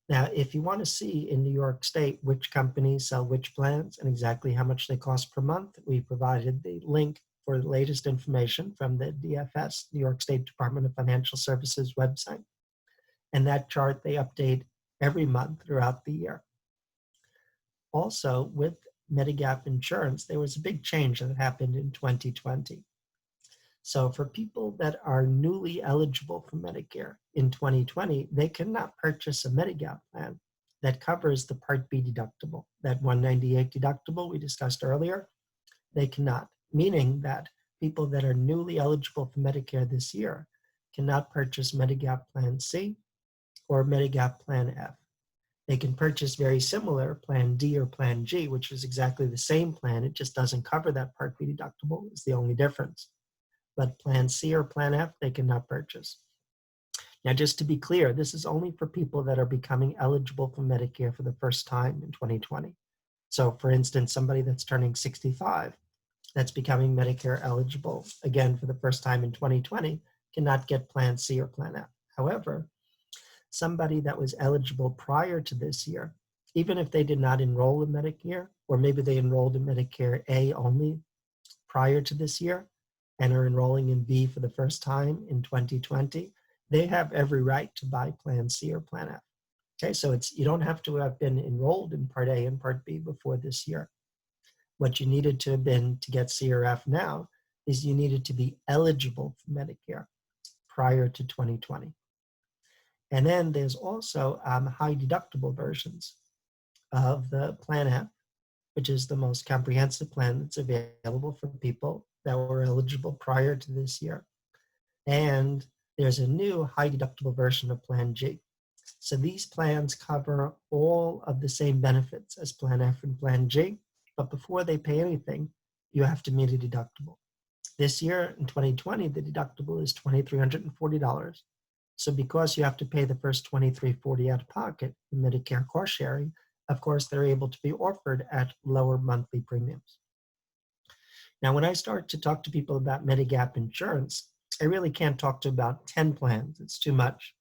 A: Now, if you want to see in New York State which companies sell which plans and exactly how much they cost per month, we provided the link for the latest information from the DFS, New York State Department of Financial Services website. And that chart they update every month throughout the year. Also, with Medigap insurance, there was a big change that happened in 2020. So for people that are newly eligible for Medicare in 2020, they cannot purchase a Medigap plan that covers the Part B deductible, that $198 deductible we discussed earlier. They cannot, meaning that people that are newly eligible for Medicare this year cannot purchase Medigap Plan C or Medigap Plan F. They can purchase very similar Plan D or Plan G, which is exactly the same plan. It just doesn't cover that Part B deductible. It's the only difference. But Plan C or Plan F, they cannot purchase. Now, just to be clear, this is only for people that are becoming eligible for Medicare for the first time in 2020. So, for instance, somebody that's turning 65, that's becoming Medicare eligible, again, for the first time in 2020, cannot get Plan C or Plan F. However, somebody that was eligible prior to this year, even if they did not enroll in Medicare, or maybe they enrolled in Medicare A only prior to this year, and are enrolling in B for the first time in 2020, they have every right to buy Plan C or Plan F. Okay, so you don't have to have been enrolled in Part A and Part B before this year. What you needed to have been to get C or F now is you needed to be eligible for Medicare prior to 2020. And then there's also high deductible versions of the Plan F, which is the most comprehensive plan that's available for people that were eligible prior to this year. And there's a new high deductible version of Plan G. So these plans cover all of the same benefits as Plan F and Plan G, but before they pay anything, you have to meet a deductible. This year, in 2020, the deductible is $2,340. So because you have to pay the first $2,340 out of pocket in Medicare cost sharing, of course, they're able to be offered at lower monthly premiums. Now, when I start to talk to people about Medigap insurance, I really can't talk to about 10 plans. It's too much.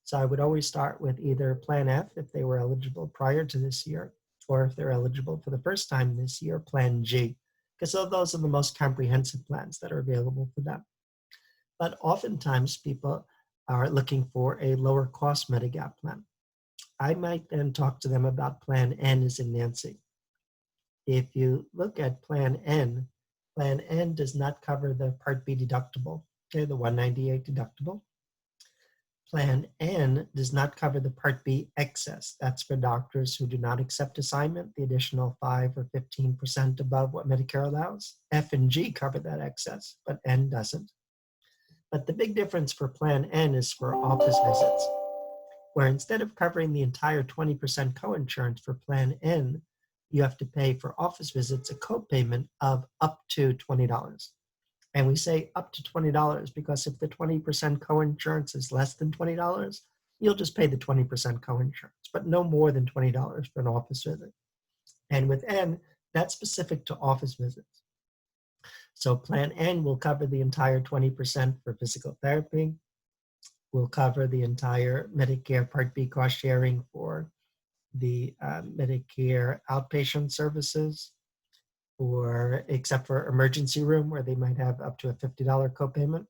A: So I would always start with either Plan F if they were eligible prior to this year, or if they're eligible for the first time this year, Plan G, because those are the most comprehensive plans that are available for them. But oftentimes people are looking for a lower cost Medigap plan. I might then talk to them about Plan N as in Nancy. If you look at Plan N does not cover the Part B deductible, okay, the $198 deductible. Plan N does not cover the Part B excess. That's for doctors who do not accept assignment, the additional 5 or 15% above what Medicare allows. F and G cover that excess, but N doesn't. But the big difference for Plan N is for office visits, where instead of covering the entire 20% coinsurance for Plan N, you have to pay for office visits a copayment of up to $20. And we say up to $20 because if the 20% coinsurance is less than $20, you'll just pay the 20% coinsurance, but no more than $20 for an office visit. And with N, that's specific to office visits. So Plan N will cover the entire 20% for physical therapy, will cover the entire Medicare Part B cost sharing for the Medicare outpatient services, or except for emergency room where they might have up to a $50 copayment.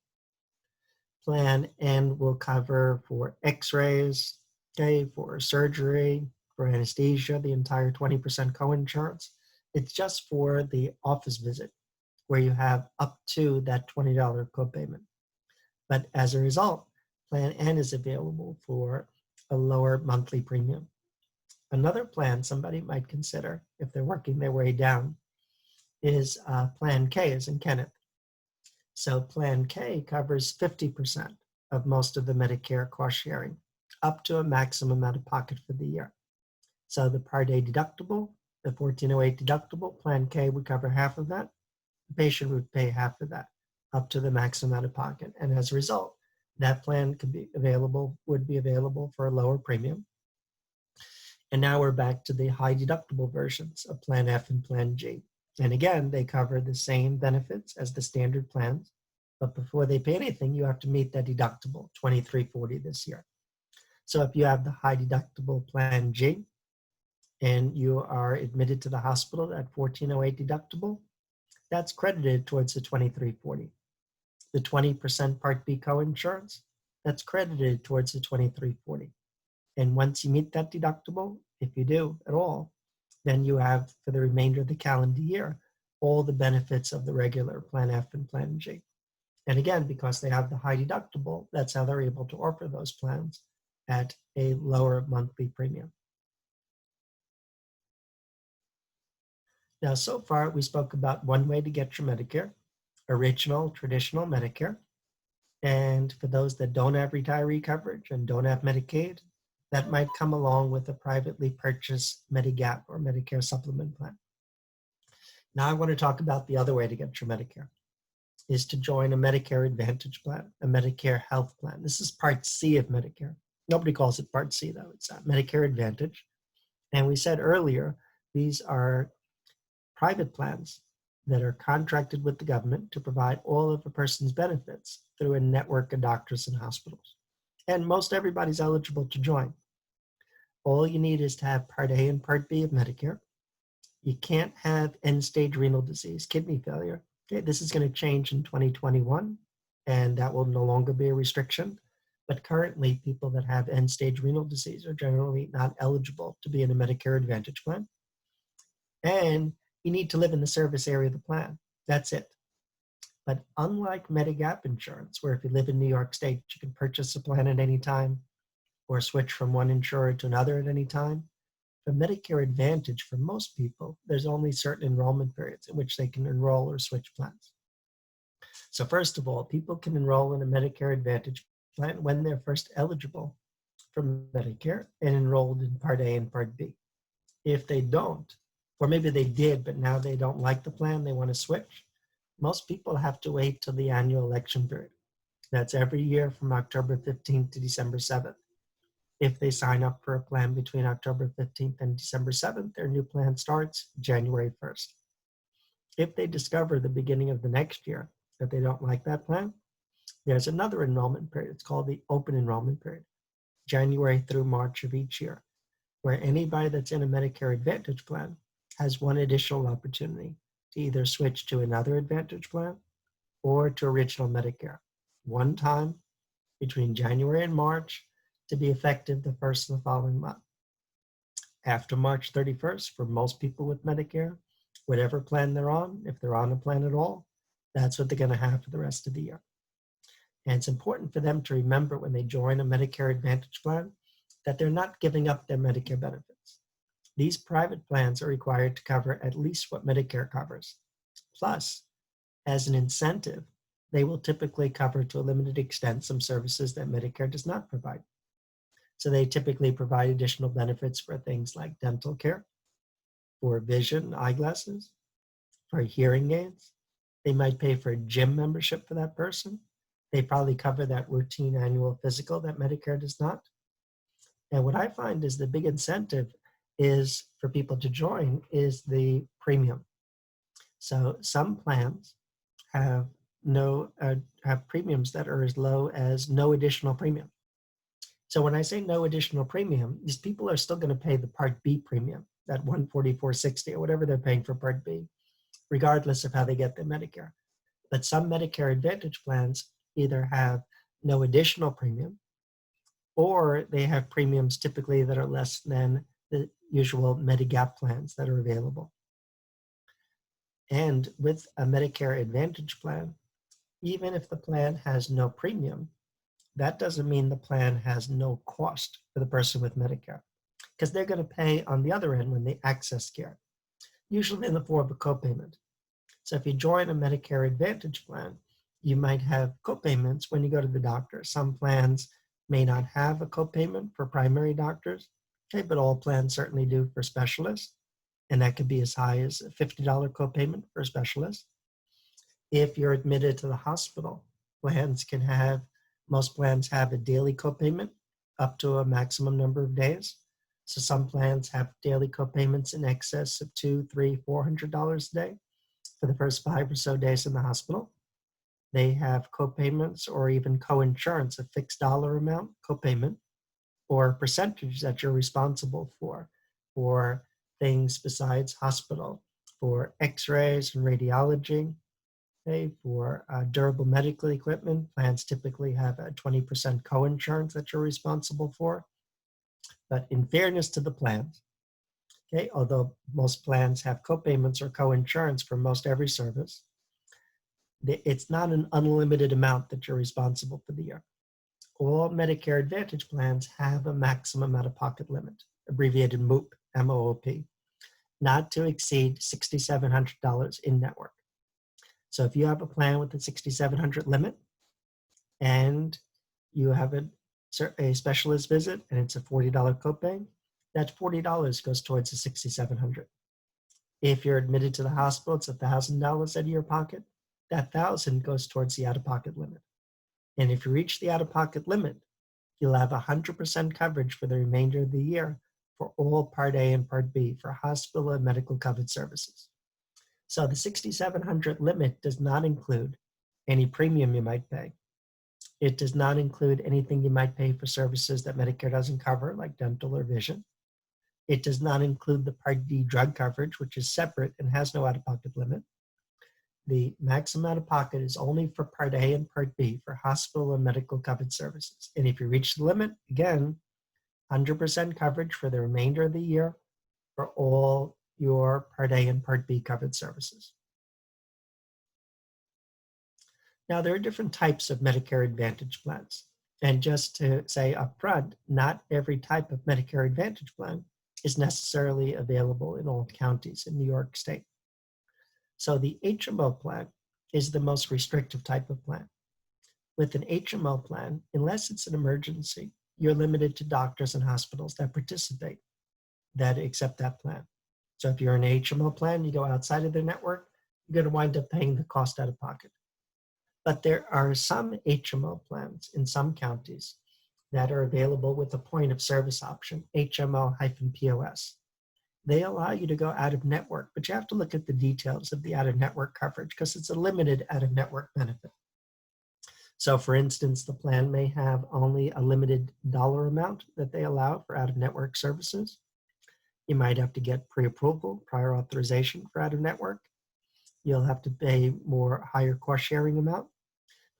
A: Plan N will cover for x-rays, okay, for surgery, for anesthesia, the entire 20% coinsurance. It's just for the office visit where you have up to that $20 copayment. But as a result, Plan N is available for a lower monthly premium. Another plan somebody might consider if they're working their way down is Plan K, as in Kenneth. So Plan K covers 50% of most of the Medicare cost sharing, up to a maximum out of pocket for the year. So the Part A deductible, the $1,408 deductible, Plan K would cover half of that. the patient would pay half of that up to the maximum out of pocket. And as a result, that plan would be available for a lower premium. And now we're back to the high deductible versions of Plan F and Plan G. And again, they cover the same benefits as the standard plans, but before they pay anything, you have to meet that deductible, $2,340 this year. So if you have the high deductible Plan G and you are admitted to the hospital at $1,408 deductible, that's credited towards the $2,340. The 20% Part B coinsurance, that's credited towards the $2,340. And once you meet that deductible, if you do at all, then you have, for the remainder of the calendar year, all the benefits of the regular Plan F and Plan G. And again, because they have the high deductible, that's how they're able to offer those plans at a lower monthly premium. Now, so far, we spoke about one way to get your Medicare, original, traditional Medicare. And for those that don't have retiree coverage and don't have Medicaid, that might come along with a privately purchased Medigap or Medicare supplement plan. Now I want to talk about the other way to get your Medicare, is to join a Medicare Advantage plan, a Medicare health plan. This is Part C of Medicare. Nobody calls it Part C though, it's Medicare Advantage. And we said earlier, these are private plans that are contracted with the government to provide all of a person's benefits through a network of doctors and hospitals. And most everybody's eligible to join. All you need is to have Part A and Part B of Medicare. You can't have end-stage renal disease, kidney failure. Okay, this is going to change in 2021, and that will no longer be a restriction. But currently, people that have end-stage renal disease are generally not eligible to be in a Medicare Advantage plan. And you need to live in the service area of the plan. That's it. But unlike Medigap insurance, where if you live in New York State, you can purchase a plan at any time or switch from one insurer to another at any time, for Medicare Advantage, for most people, there's only certain enrollment periods in which they can enroll or switch plans. So first of all, people can enroll in a Medicare Advantage plan when they're first eligible for Medicare and enrolled in Part A and Part B. If they don't, or maybe they did, but now they don't like the plan, they want to switch, most people have to wait till the annual election period. That's every year from October 15th to December 7th. If they sign up for a plan between October 15th and December 7th, their new plan starts January 1st. If they discover the beginning of the next year that they don't like that plan, there's another enrollment period. It's called the open enrollment period, January through March of each year, where anybody that's in a Medicare Advantage plan has one additional opportunity to either switch to another Advantage plan or to original Medicare, one time between January and March, to be effective the first of the following month. After March 31st, for most people with Medicare, whatever plan they're on, if they're on a plan at all, that's what they're going to have for the rest of the year. And it's important for them to remember when they join a Medicare Advantage plan that they're not giving up their Medicare benefits. These private plans are required to cover at least what Medicare covers. Plus, as an incentive, they will typically cover to a limited extent some services that Medicare does not provide. So they typically provide additional benefits for things like dental care, for vision, eyeglasses, for hearing aids. They might pay for a gym membership for that person. They probably cover that routine annual physical that Medicare does not. And what I find is the big incentive is for people to join is the premium. So some plans have premiums that are as low as no additional premium. So when I say no additional premium, these people are still going to pay the Part B premium, that $144.60 or whatever they're paying for Part B, regardless of how they get their Medicare. But some Medicare Advantage plans either have no additional premium, or they have premiums typically that are less than the usual Medigap plans that are available. And with a Medicare Advantage plan, even if the plan has no premium, that doesn't mean the plan has no cost for the person with Medicare, because they're going to pay on the other end when they access care, usually in the form of a copayment. So if you join a Medicare Advantage plan, you might have copayments when you go to the doctor. Some plans may not have a copayment for primary doctors, okay, but all plans certainly do for specialists, and that could be as high as a $50 copayment for a specialist. If you're admitted to the hospital, most plans have a daily copayment up to a maximum number of days. So some plans have daily copayments in excess of $200, $300, $400 a day for the first 5 or so days in the hospital. They have copayments or even coinsurance, a fixed dollar amount copayment or percentage that you're responsible for things besides hospital, for x-rays and radiology, okay, for durable medical equipment. Plans typically have a 20% coinsurance that you're responsible for. But in fairness to the plans, okay, although most plans have copayments or coinsurance for most every service, it's not an unlimited amount that you're responsible for the year. All Medicare Advantage plans have a maximum out-of-pocket limit, abbreviated MOOP, M-O-O-P, not to exceed $6,700 in network. So if you have a plan with a $6,700 limit and you have a specialist visit and it's a $40 copay, that $40 goes towards the $6,700. If you're admitted to the hospital, it's $1,000 out of your pocket. That $1,000 goes towards the out-of-pocket limit. And if you reach the out-of-pocket limit, you'll have 100% coverage for the remainder of the year for all Part A and Part B for hospital and medical covered services. So the $6,700 limit does not include any premium you might pay. It does not include anything you might pay for services that Medicare doesn't cover, like dental or vision. It does not include the Part D drug coverage, which is separate and has no out-of-pocket limit. The maximum out-of-pocket is only for Part A and Part B for hospital and medical covered services. And if you reach the limit, again, 100% coverage for the remainder of the year for all your Part A and Part B covered services. Now, there are different types of Medicare Advantage plans. And just to say upfront, not every type of Medicare Advantage plan is necessarily available in all counties in New York State. So the HMO plan is the most restrictive type of plan. With an HMO plan, unless it's an emergency, you're limited to doctors and hospitals that participate, that accept that plan. So if you're in an HMO plan, you go outside of their network, you're going to wind up paying the cost out of pocket. But there are some HMO plans in some counties that are available with a point of service option, HMO-POS. They allow you to go out of network, but you have to look at the details of the out of network coverage because it's a limited out of network benefit. So for instance, the plan may have only a limited dollar amount that they allow for out of network services. You might have to get pre-approval, prior authorization for out of network. You'll have to pay higher cost sharing amount.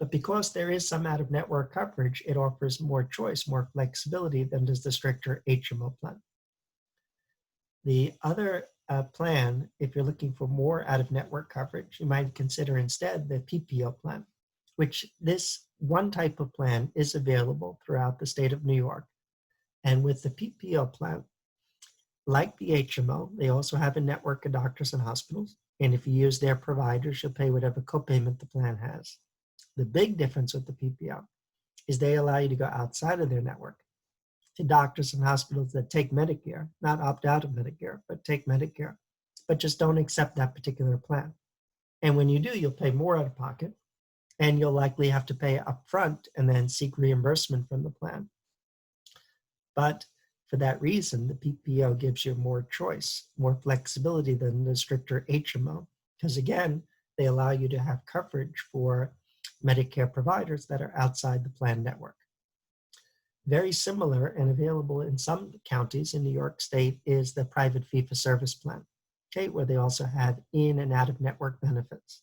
A: But because there is some out of network coverage, it offers more choice, more flexibility than does the stricter HMO plan. The other plan, if you're looking for more out of network coverage, you might consider instead the PPO plan, which this one type of plan is available throughout the state of New York. And with the PPO plan, like the HMO, they also have a network of doctors and hospitals. And if you use their providers, you'll pay whatever copayment the plan has. The big difference with the PPO is they allow you to go outside of their network to doctors and hospitals that take Medicare, not opt out of Medicare, but take Medicare, but just don't accept that particular plan. And when you do, you'll pay more out of pocket, and you'll likely have to pay upfront and then seek reimbursement from the plan. But for that reason, the PPO gives you more choice, more flexibility than the stricter HMO, because again, they allow you to have coverage for Medicare providers that are outside the plan network. Very similar and available in some counties in New York State is the private fee-for-service plan, okay, where they also have in and out of network benefits.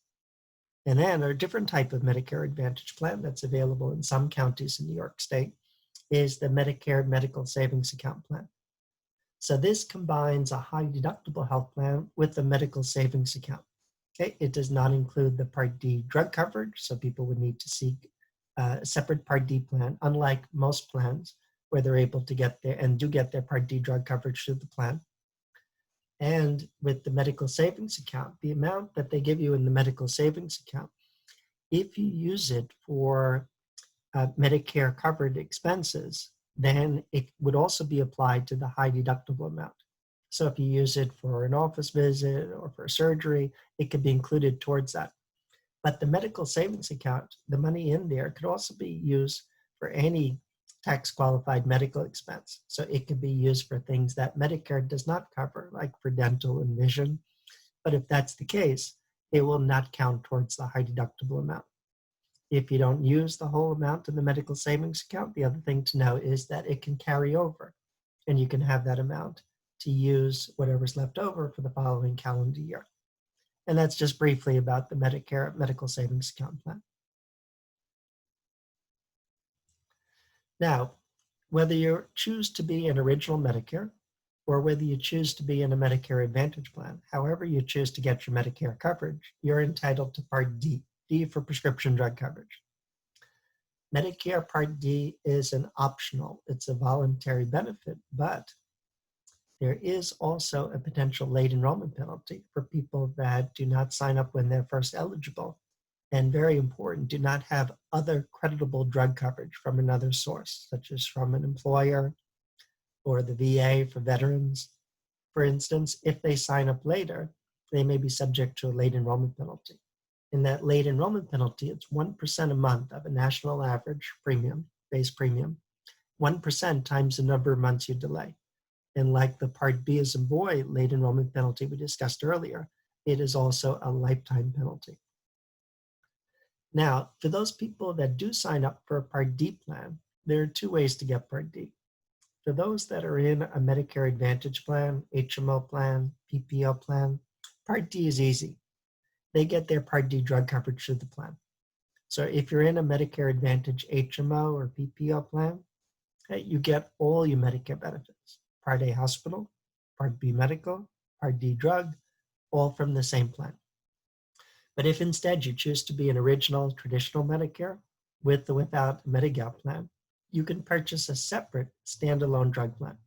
A: And then a different type of Medicare Advantage plan that's available in some counties in New York State is the Medicare Medical Savings Account plan. So this combines a high deductible health plan with a medical savings account. Okay, it does not include the Part D drug coverage, so people would need to seek a separate Part D plan, unlike most plans where they're able to get their Part D drug coverage through the plan. And with the medical savings account, the amount that they give you in the medical savings account, if you use it for Medicare covered expenses, then it would also be applied to the high deductible amount. So if you use it for an office visit or for surgery, it could be included towards that. But the medical savings account, the money in there could also be used for any tax qualified medical expense. So it could be used for things that Medicare does not cover, like for dental and vision. But if that's the case, it will not count towards the high deductible amount. If you don't use the whole amount in the medical savings account, the other thing to know is that it can carry over, and you can have that amount to use whatever's left over for the following calendar year. And that's just briefly about the Medicare Medical Savings Account plan. Now, whether you choose to be in original Medicare or whether you choose to be in a Medicare Advantage plan, however you choose to get your Medicare coverage, you're entitled to Part D, D for prescription drug coverage. Medicare Part D is an optional, it's a voluntary benefit, but there is also a potential late enrollment penalty for people that do not sign up when they're first eligible. And very important, do not have other creditable drug coverage from another source, such as from an employer or the VA for veterans. For instance, if they sign up later, they may be subject to a late enrollment penalty. In that late enrollment penalty, it's 1% a month of a national average premium, base premium, 1% times the number of months you delay. And like the Part B as in boy late enrollment penalty we discussed earlier, it is also a lifetime penalty. Now, for those people that do sign up for a Part D plan, there are two ways to get Part D. For those that are in a Medicare Advantage plan, HMO plan, PPO plan, Part D is easy. They get their Part D drug coverage through the plan. So if you're in a Medicare Advantage HMO or PPO plan, you get all your Medicare benefits. Part A hospital, Part B medical, Part D drug, all from the same plan. But if instead you choose to be an original traditional Medicare with or without a Medigap plan, you can purchase a separate standalone drug plan.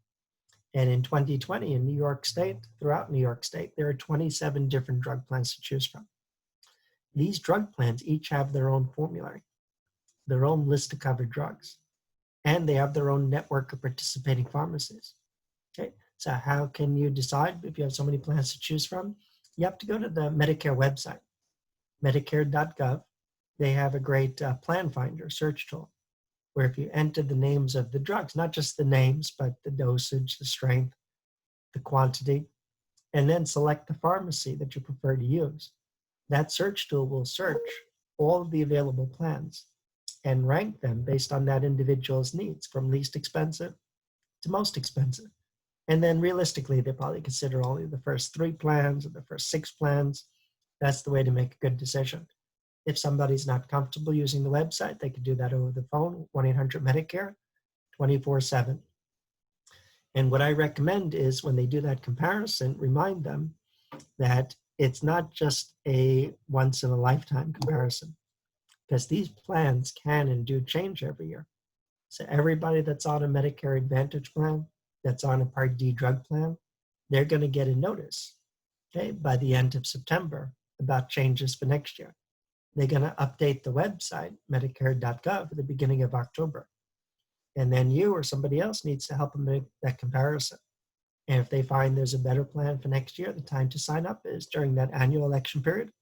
A: And in 2020 in New York State, throughout New York State, there are 27 different drug plans to choose from. These drug plans each have their own formulary, their own list of covered drugs, and they have their own network of participating pharmacies. Okay, so how can you decide if you have so many plans to choose from? You have to go to the Medicare website, medicare.gov. They have a great plan finder search tool where if you enter the names of the drugs, not just the names, but the dosage, the strength, the quantity, and then select the pharmacy that you prefer to use. That search tool will search all of the available plans and rank them based on that individual's needs from least expensive to most expensive. And then realistically, they probably consider only the first 3 plans or the first 6 plans. That's the way to make a good decision. If somebody's not comfortable using the website, they could do that over the phone, 1-800-MEDICARE, 24/7. And what I recommend is when they do that comparison, remind them that it's not just a once in a lifetime comparison, because these plans can and do change every year. So everybody that's on a Medicare Advantage plan, that's on a Part D drug plan, they're going to get a notice, okay, by the end of September about changes for next year. They're going to update the website, medicare.gov, at the beginning of October. And then you or somebody else needs to help them make that comparison. And if they find there's a better plan for next year, the time to sign up is during that annual election period,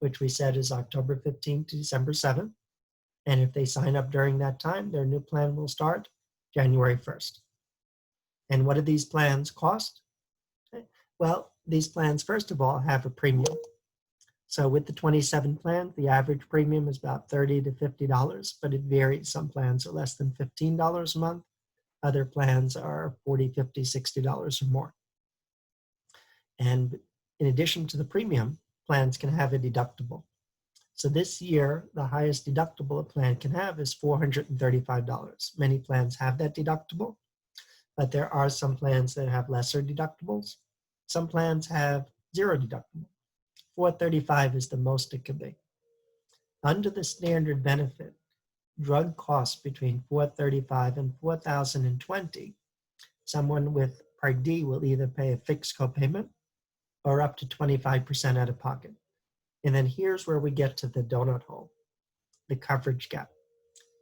A: which we said is October 15th to December 7th. And if they sign up during that time, their new plan will start January 1st. And what do these plans cost? Well, these plans, first of all, have a premium. So with the 27 plans, the average premium is about $30 to $50, but it varies. Some plans are less than $15 a month. Other plans are $40, $50, $60 or more. And in addition to the premium, plans can have a deductible. So this year, the highest deductible a plan can have is $435. Many plans have that deductible, but there are some plans that have lesser deductibles. Some plans have zero deductible. $435 is the most it could be. Under the standard benefit, drug costs between $435 and $4,020. Someone with Part D will either pay a fixed copayment or up to 25% out of pocket. And then here's where we get to the donut hole, the coverage gap.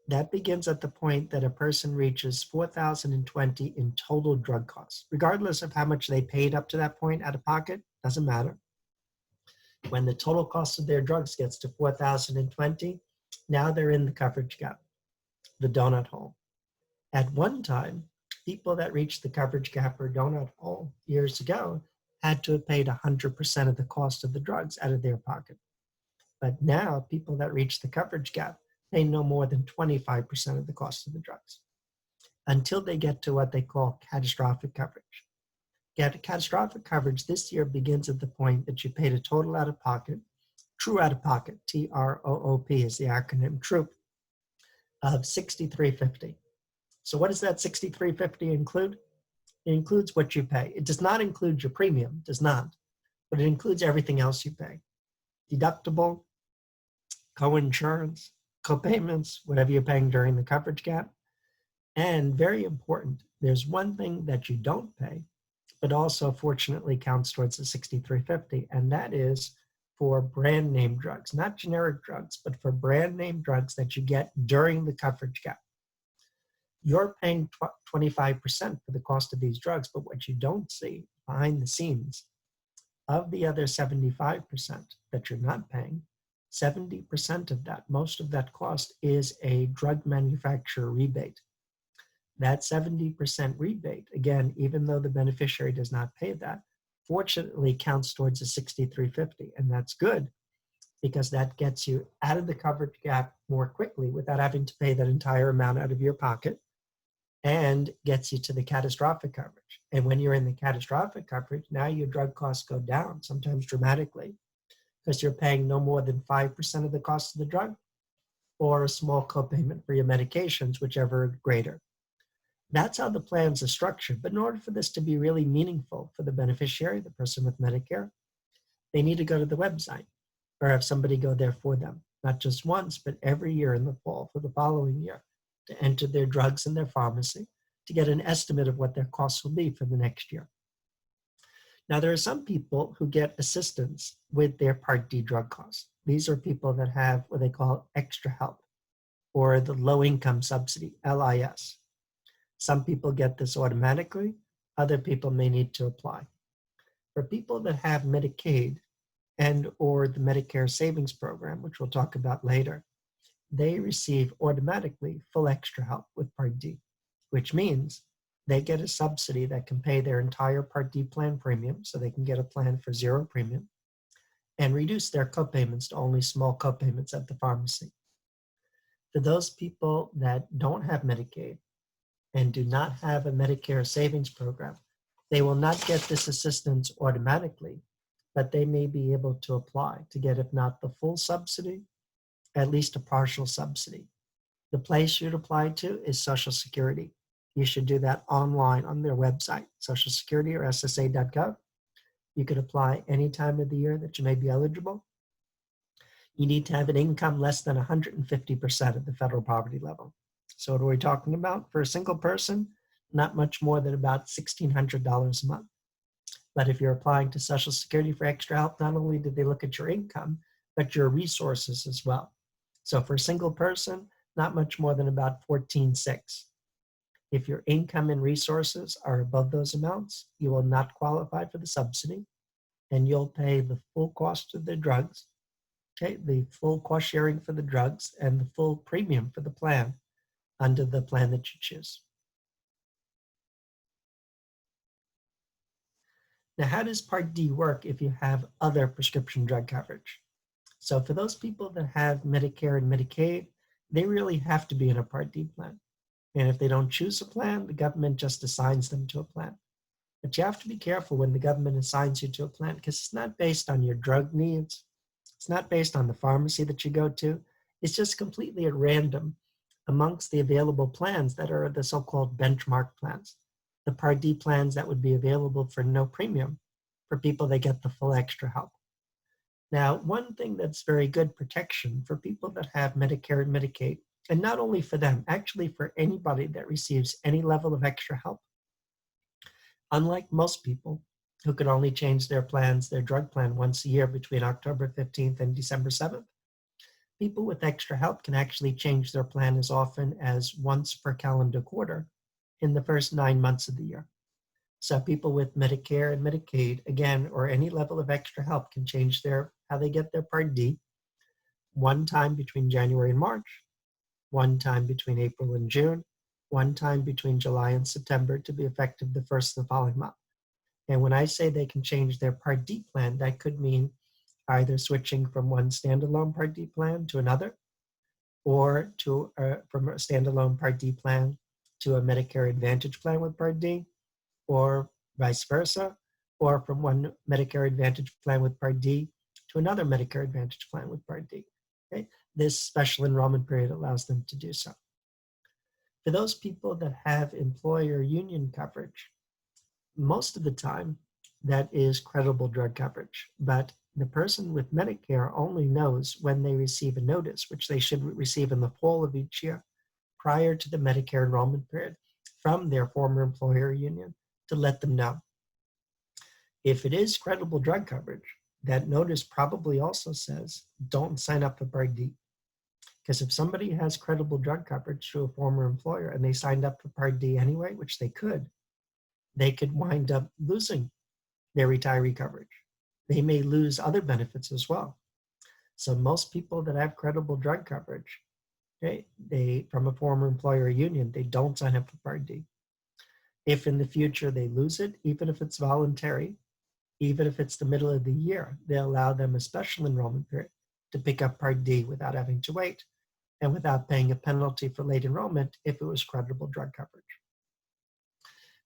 A: That begins at the point that a person reaches $4,020 in total drug costs, regardless of how much they paid up to that point out of pocket, doesn't matter. When the total cost of their drugs gets to $4,020, now they're in the coverage gap, the donut hole. At one time, people that reached the coverage gap or donut hole years ago had to have paid 100% of the cost of the drugs out of their pocket. But now people that reach the coverage gap pay no more than 25% of the cost of the drugs until they get to what they call catastrophic coverage. Catastrophic coverage this year begins at the point that you paid a total out of pocket, true out of pocket, TROOP is the acronym, TROOP, of $6,350. So what does that $6,350 include? It includes what you pay. It does not include your premium, does not, but it includes everything else you pay. Deductible, coinsurance, copayments, whatever you're paying during the coverage gap. And very important, there's one thing that you don't pay, but also fortunately counts towards the $6,350, and that is for brand name drugs, not generic drugs, but for brand name drugs that you get during the coverage gap. You're paying 25% for the cost of these drugs, but what you don't see behind the scenes, of the other 75% that you're not paying, 70% of that, most of that cost is a drug manufacturer rebate. That 70% rebate, again, even though the beneficiary does not pay that, fortunately counts towards the $6,350, and that's good because that gets you out of the coverage gap more quickly without having to pay that entire amount out of your pocket, and gets you to the catastrophic coverage. And when you're in the catastrophic coverage, now your drug costs go down, sometimes dramatically, because you're paying no more than 5% of the cost of the drug or a small copayment for your medications, whichever are greater. That's how the plans are structured. But in order for this to be really meaningful for the beneficiary, the person with Medicare, they need to go to the website or have somebody go there for them, not just once, but every year in the fall for the following year, to enter their drugs in their pharmacy to get an estimate of what their costs will be for the next year. Now, there are some people who get assistance with their Part D drug costs. These are people that have what they call extra help or the low income subsidy, LIS. Some people get this automatically. Other people may need to apply. For people that have Medicaid and or the Medicare Savings Program, which we'll talk about later, they receive automatically full extra help with Part D, which means they get a subsidy that can pay their entire Part D plan premium, so they can get a plan for zero premium, and reduce their copayments to only small copayments at the pharmacy. For those people that don't have Medicaid and do not have a Medicare Savings Program, they will not get this assistance automatically, but they may be able to apply to get, if not the full subsidy, at least a partial subsidy. The place you'd apply to is Social Security. You should do that online on their website, Social Security or SSA.gov. You could apply any time of the year that you may be eligible. You need to have an income less than 150% of the federal poverty level. So what are we talking about? For a single person, not much more than about $1,600 a month. But if you're applying to Social Security for extra help, not only do they look at your income, but your resources as well. So for a single person, not much more than about $14,600. If your income and resources are above those amounts, you will not qualify for the subsidy, and you'll pay the full cost of the drugs, okay, the full cost sharing for the drugs, and the full premium for the plan under the plan that you choose. Now, how does Part D work if you have other prescription drug coverage? So for those people that have Medicare and Medicaid, they really have to be in a Part D plan. And if they don't choose a plan, the government just assigns them to a plan. But you have to be careful when the government assigns you to a plan, because it's not based on your drug needs. It's not based on the pharmacy that you go to. It's just completely at random amongst the available plans that are the so-called benchmark plans, the Part D plans that would be available for no premium for people that get the full extra help. Now, one thing that's very good protection for people that have Medicare and Medicaid, and not only for them, actually for anybody that receives any level of extra help. Unlike most people who could only change their plans, their drug plan once a year between October 15th and December 7th, people with extra help can actually change their plan as often as once per calendar quarter in the first 9 months of the year. So people with Medicare and Medicaid, again, or any level of extra help can change how they get their Part D one time between January and March, one time between April and June, one time between July and September to be effective the first of the following month. And when I say they can change their Part D plan, that could mean either switching from one standalone Part D plan to another, or from a standalone Part D plan to a Medicare Advantage plan with Part D, or vice versa, or from one Medicare Advantage plan with Part D to another Medicare Advantage plan with Part D. Okay? This special enrollment period allows them to do so. For those people that have employer union coverage, most of the time that is credible drug coverage, but the person with Medicare only knows when they receive a notice, which they should receive in the fall of each year, prior to the Medicare enrollment period, from their former employer union to let them know. If it is credible drug coverage, that notice probably also says, don't sign up for Part D. Because if somebody has credible drug coverage through a former employer and they signed up for Part D anyway, which they could wind up losing their retiree coverage. They may lose other benefits as well. So most people that have credible drug coverage, they from a former employer union, they don't sign up for Part D. If in the future they lose it, even if it's voluntary, even if it's the middle of the year, they allow them a special enrollment period to pick up Part D without having to wait and without paying a penalty for late enrollment if it was credible drug coverage.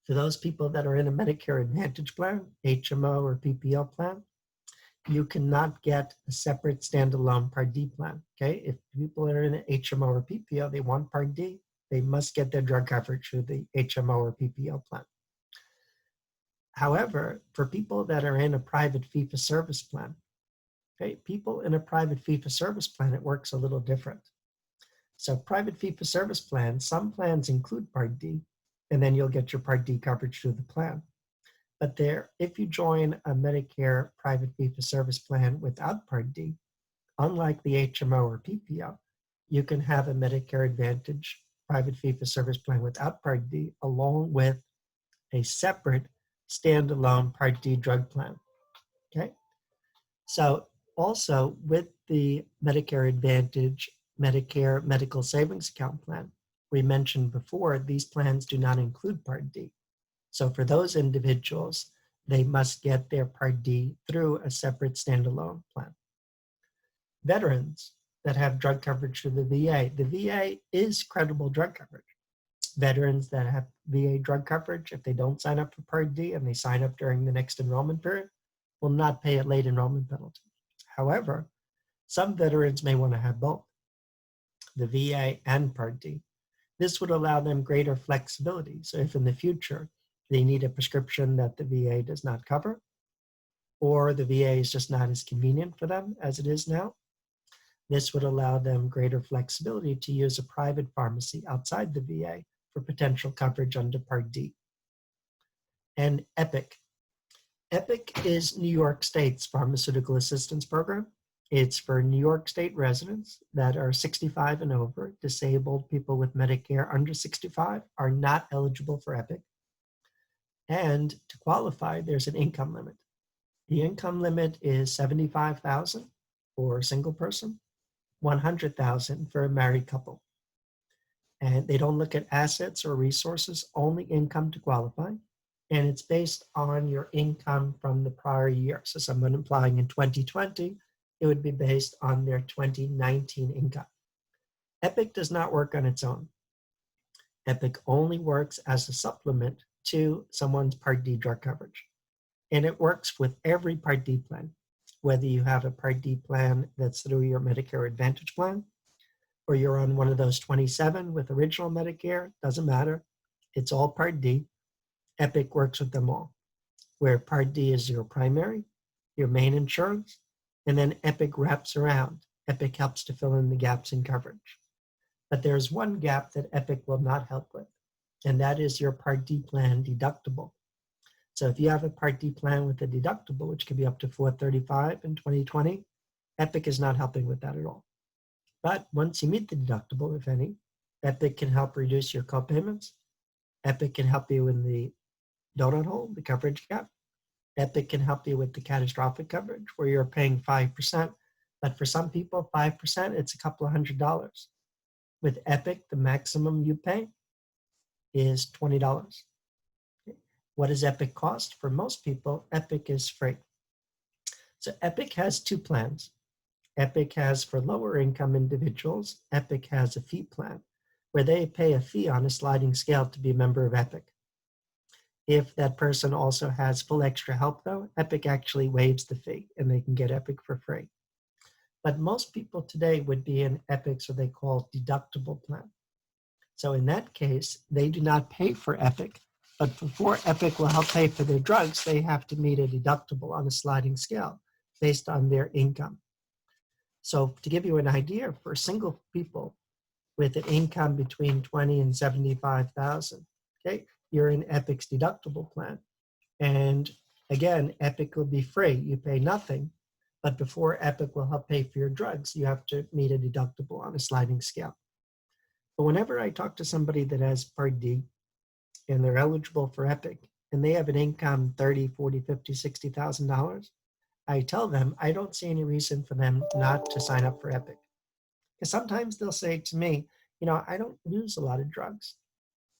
A: For those people that are in a Medicare Advantage plan, HMO or PPO plan, you cannot get a separate standalone Part D plan. Okay, if people are in an HMO or PPO, they want Part D, they must get their drug coverage through the HMO or PPO plan. However, for people that are in a private fee-for-service plan, okay, people in a private fee-for-service plan, it works a little different. So private fee-for-service plans, some plans include Part D, and then you'll get your Part D coverage through the plan. But if you join a Medicare private fee-for-service plan without Part D, unlike the HMO or PPO, you can have a Medicare Advantage private fee-for-service plan without Part D, along with a separate standalone Part D drug plan. Okay? So also with the Medicare Advantage Medicare Medical Savings Account plan, we mentioned before, these plans do not include Part D. So for those individuals, they must get their Part D through a separate standalone plan. Veterans that have drug coverage through the VA is credible drug coverage. Veterans that have VA drug coverage, if they don't sign up for Part D and they sign up during the next enrollment period, will not pay a late enrollment penalty. However, some veterans may want to have both, the VA and Part D. This would allow them greater flexibility. So if in the future they need a prescription that the VA does not cover, or the VA is just not as convenient for them as it is now, this would allow them greater flexibility to use a private pharmacy outside the VA for potential coverage under Part D. And EPIC. EPIC is New York State's pharmaceutical assistance program. It's for New York State residents that are 65 and over. Disabled people with Medicare under 65 are not eligible for EPIC. And to qualify, there's an income limit. The income limit is $75,000 for a single person, $100,000 for a married couple. And they don't look at assets or resources, only income to qualify. And it's based on your income from the prior year. So someone applying in 2020, it would be based on their 2019 income. EPIC does not work on its own. EPIC only works as a supplement to someone's Part D drug coverage. And it works with every Part D plan, whether you have a Part D plan that's through your Medicare Advantage plan, or you're on one of those 27 with original Medicare, doesn't matter. It's all Part D. EPIC works with them all, where Part D is your primary, your main insurance, and then EPIC wraps around. EPIC helps to fill in the gaps in coverage. But there's one gap that EPIC will not help with, and that is your Part D plan deductible. So if you have a Part D plan with a deductible, which can be up to $435 in 2020, EPIC is not helping with that at all. But once you meet the deductible, if any, EPIC can help reduce your copayments. EPIC can help you in the Donut hole, the coverage gap. Epic can help you with the catastrophic coverage where you're paying 5%, but for some people, 5%, it's a couple of $100. With Epic, the maximum you pay is $20. What does Epic cost? For most people, Epic is free. So Epic has two plans. Epic has for lower income individuals, Epic has a fee plan where they pay a fee on a sliding scale to be a member of Epic. If that person also has full extra help though, Epic actually waives the fee and they can get Epic for free. But most people today would be in Epic's what they call deductible plan. So in that case, they do not pay for Epic, but before Epic will help pay for their drugs, they have to meet a deductible on a sliding scale based on their income. So to give you an idea, for single people with an income between 20 and 75,000, okay, you're in Epic's deductible plan. And again, Epic will be free. You pay nothing, but before Epic will help pay for your drugs, you have to meet a deductible on a sliding scale. But whenever I talk to somebody that has Part D and they're eligible for Epic and they have an income $30, $40, $50, $60,000, I tell them I don't see any reason for them not to sign up for Epic. Because sometimes they'll say to me, I don't use a lot of drugs.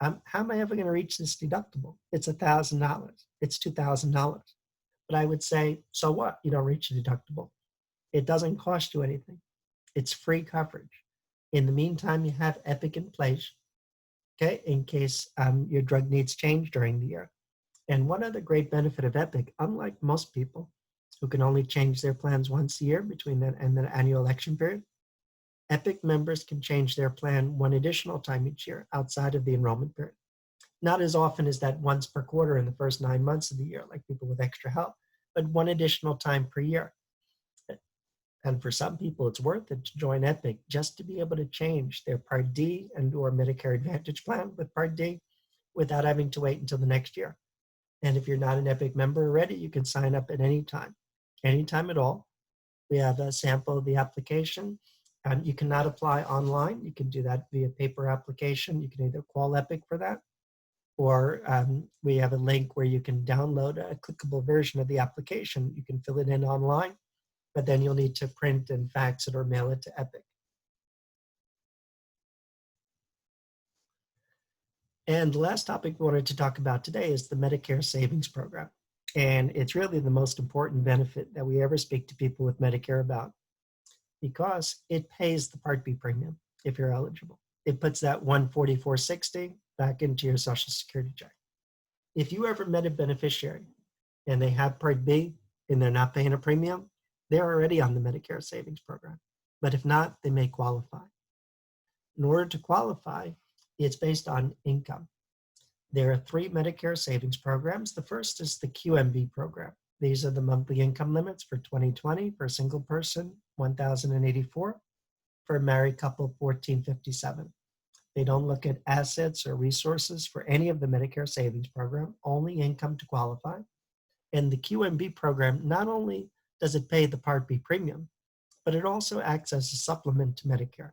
A: How am I ever going to reach this deductible? It's $1,000. It's $2,000. But I would say, so what? You don't reach the deductible. It doesn't cost you anything. It's free coverage. In the meantime, you have Epic in place, okay, in case your drug needs change during the year. And one other great benefit of Epic, unlike most people who can only change their plans once a year between that and the annual election period, Epic members can change their plan one additional time each year outside of the enrollment period. Not as often as that once per quarter in the first 9 months of the year, like people with extra help, but one additional time per year. And for some people, it's worth it to join Epic just to be able to change their Part D and or Medicare Advantage plan with Part D without having to wait until the next year. And if you're not an Epic member already, you can sign up at any time at all. We have a sample of the application. You cannot apply online. You can do that via paper application. You can either call Epic for that, or we have a link where you can download a clickable version of the application. You can fill it in online, but then you'll need to print and fax it or mail it to Epic. And the last topic we wanted to talk about today is the Medicare Savings Program. And it's really the most important benefit that we ever speak to people with Medicare about, because it pays the Part B premium if you're eligible. It puts that $144.60 back into your Social Security check. If you ever met a beneficiary and they have Part B and they're not paying a premium, they're already on the Medicare Savings Program. But if not, they may qualify. In order to qualify, it's based on income. There are 3 Medicare Savings Programs. The first is the QMB program. These are the monthly income limits for 2020 for a single person, $1,084. For a married couple, $1,457. They don't look at assets or resources for any of the Medicare Savings Program, only income to qualify. And the QMB program, not only does it pay the Part B premium, but it also acts as a supplement to Medicare,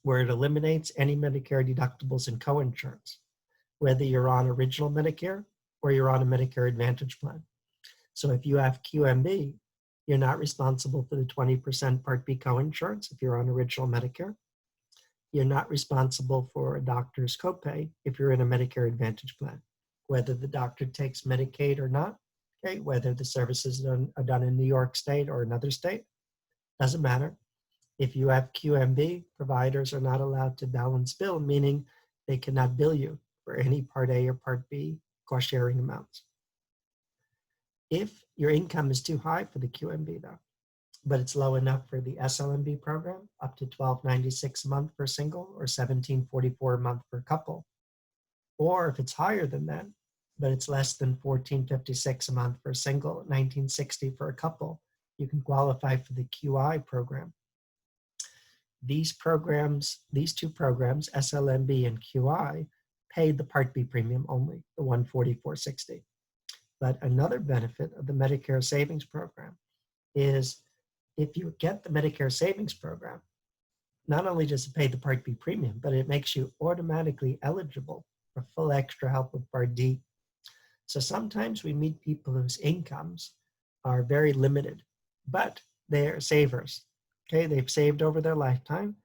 A: where it eliminates any Medicare deductibles and coinsurance, whether you're on original Medicare or you're on a Medicare Advantage plan. So if you have QMB, you're not responsible for the 20% Part B coinsurance if you're on original Medicare. You're not responsible for a doctor's copay if you're in a Medicare Advantage plan, whether the doctor takes Medicaid or not, okay, whether the services are done in New York State or another state, doesn't matter. If you have QMB, providers are not allowed to balance bill, meaning they cannot bill you for any Part A or Part B cost sharing amounts. If your income is too high for the QMB though, but it's low enough for the SLMB program, up to $1,296 a month for single or $1,744 a month for couple, or if it's higher than that, but it's less than $1,456 a month for single, $1,960 for a couple, you can qualify for the QI program. These two programs, SLMB and QI, pay the Part B premium only, the $144.60. But another benefit of the Medicare Savings Program is if you get the Medicare Savings Program, not only does it pay the Part B premium, but it makes you automatically eligible for full extra help with Part D. So sometimes we meet people whose incomes are very limited, but they're savers. Okay, they've saved over their lifetime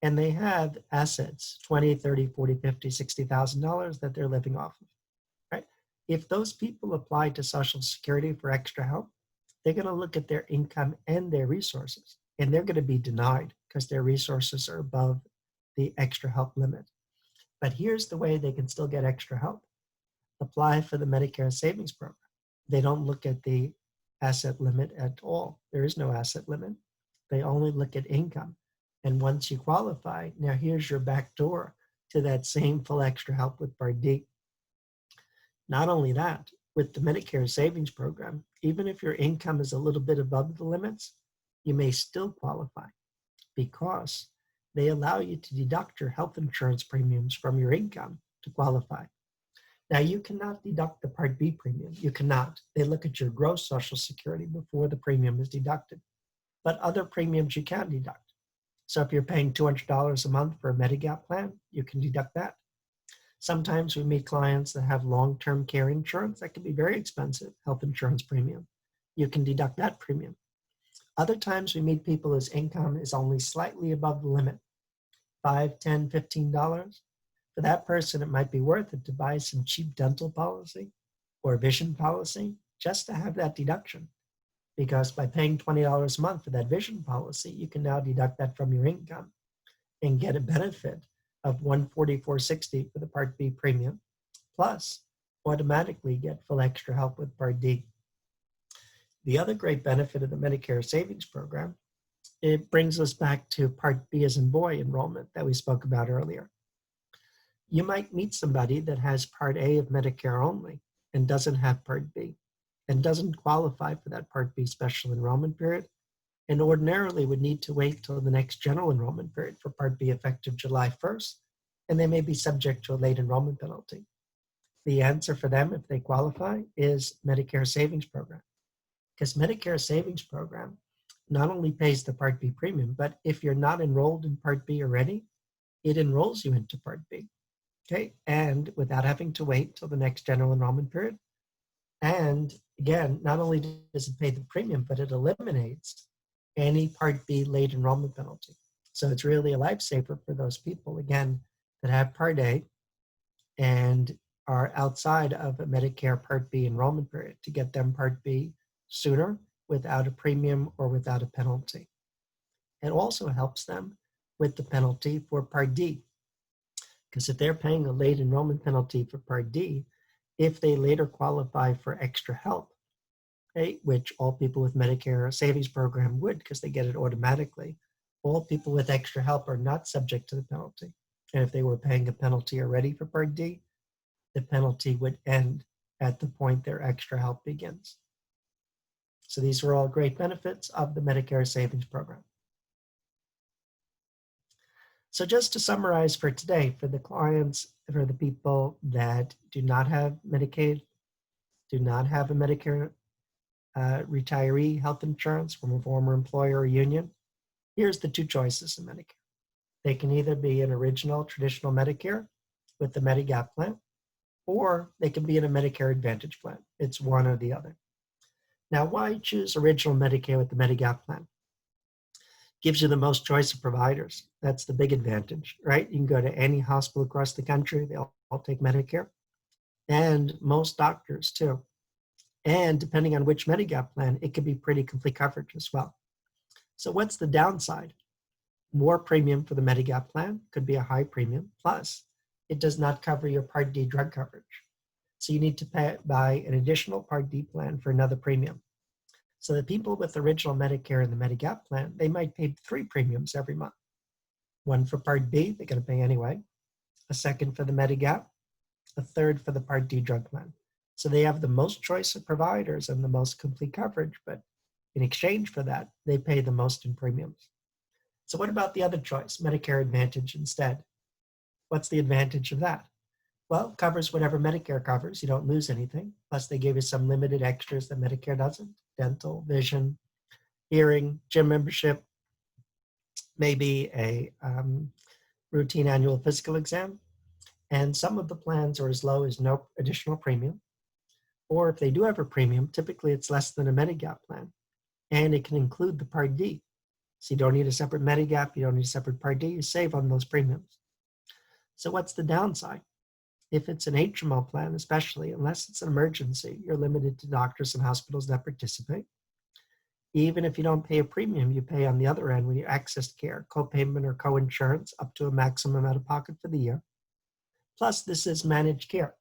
A: and they have assets, 20, 30, 40, 50, $60,000 that they're living off of, right? If those people apply to Social Security for extra help, they're going to look at their income and their resources, and they're going to be denied because their resources are above the extra help limit. But here's the way they can still get extra help: apply for the Medicare Savings Program. They don't look at the asset limit at all. There is no asset limit. They only look at income. And once you qualify, now here's your back door to that same full extra help with Part D. Not only that, with the Medicare Savings Program, even if your income is a little bit above the limits, you may still qualify because they allow you to deduct your health insurance premiums from your income to qualify. Now, you cannot deduct the Part B premium. You cannot. They look at your gross Social Security before the premium is deducted. But other premiums you can deduct. So if you're paying $200 a month for a Medigap plan, you can deduct that. Sometimes we meet clients that have long-term care insurance that can be very expensive, health insurance premium. You can deduct that premium. Other times we meet people whose income is only slightly above the limit, $5, $10, $15. For that person, it might be worth it to buy some cheap dental policy or vision policy just to have that deduction. Because by paying $20 a month for that vision policy, you can now deduct that from your income and get a benefit of $144.60 for the Part B premium, plus automatically get full extra help with Part D. The other great benefit of the Medicare Savings Program, it brings us back to Part B as in boy enrollment that we spoke about earlier. You might meet somebody that has Part A of Medicare only and doesn't have Part B and doesn't qualify for that Part B special enrollment period, and ordinarily would need to wait till the next general enrollment period for Part B effective July 1st, and they may be subject to a late enrollment penalty. The answer for them, if they qualify, is Medicare Savings Program. Because Medicare Savings Program not only pays the Part B premium, but if you're not enrolled in Part B already, it enrolls you into Part B. Okay, and without having to wait till the next general enrollment period. And again, not only does it pay the premium, but it eliminates any Part B late enrollment penalty. So it's really a lifesaver for those people, again, that have Part A and are outside of a Medicare Part B enrollment period to get them Part B sooner without a premium or without a penalty. It also helps them with the penalty for Part D, because if they're paying a late enrollment penalty for Part D, if they later qualify for extra help, okay, which all people with Medicare Savings Program would because they get it automatically, all people with extra help are not subject to the penalty. And if they were paying a penalty already for Part D, the penalty would end at the point their extra help begins. So these are all great benefits of the Medicare Savings Program. So just to summarize for today, for the clients, for the people that do not have Medicaid, do not have a Medicare retiree health insurance from a former employer or union, here's the two choices in Medicare. They can either be an original traditional Medicare with the Medigap plan, or they can be in a Medicare Advantage plan. It's one or the other. Now, why choose original Medicare with the Medigap plan? Gives you the most choice of providers. That's the big advantage, right? You can go to any hospital across the country. They all take Medicare, and most doctors too. And depending on which Medigap plan, it could be pretty complete coverage as well. So what's the downside? More premium for the Medigap plan, could be a high premium, plus it does not cover your Part D drug coverage. So you need to buy an additional Part D plan for another premium. So the people with original Medicare and the Medigap plan, they might pay 3 premiums every month. One for Part B, they're going to pay anyway. A second for the Medigap. A third for the Part D drug plan. So they have the most choice of providers and the most complete coverage, but in exchange for that, they pay the most in premiums. So what about the other choice, Medicare Advantage instead? What's the advantage of that? Well, it covers whatever Medicare covers. You don't lose anything. Plus, they give you some limited extras that Medicare doesn't: dental, vision, hearing, gym membership, maybe a routine annual physical exam. And some of the plans are as low as no additional premium. Or if they do have a premium, typically it's less than a Medigap plan, and it can include the Part D. So you don't need a separate Medigap, you don't need a separate Part D, you save on those premiums. So what's the downside? If it's an HMO plan, especially, unless it's an emergency, you're limited to doctors and hospitals that participate. Even if you don't pay a premium, you pay on the other end when you access care, copayment or coinsurance up to a maximum out of pocket for the year. Plus, this is managed care.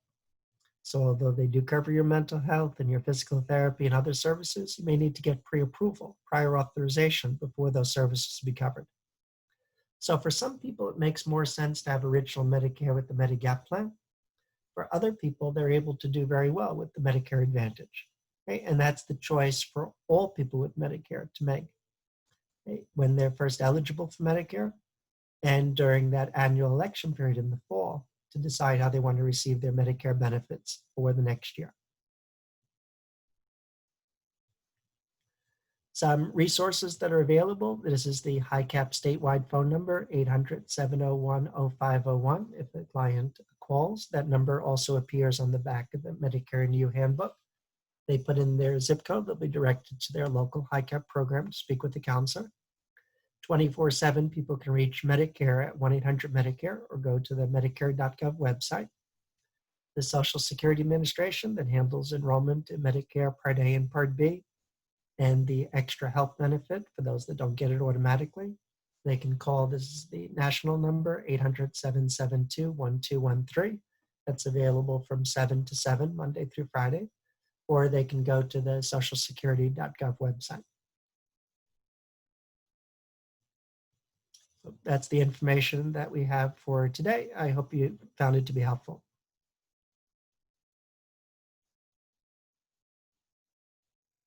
A: So although they do cover your mental health and your physical therapy and other services, you may need to get pre-approval, prior authorization before those services be covered. So for some people, it makes more sense to have original Medicare with the Medigap plan. For other people, they're able to do very well with the Medicare Advantage. Okay? And that's the choice for all people with Medicare to make. Okay? When they're first eligible for Medicare and during that annual election period in the fall to decide how they want to receive their Medicare benefits for the next year. Some resources that are available. This is the HICAP statewide phone number, 800-701-0501. If the client calls, that number also appears on the back of the Medicare and You handbook. They put in their zip code, they'll be directed to their local HICAP program to speak with the counselor. 24/7, people can reach Medicare at 1-800-MEDICARE or go to the Medicare.gov website. The Social Security Administration that handles enrollment in Medicare Part A and Part B, and the extra health benefit for those that don't get it automatically. They can call, this is the national number, 800-772-1213. That's available from 7 to 7, Monday through Friday. Or they can go to the socialsecurity.gov website. So that's the information that we have for today. I hope you found it to be helpful.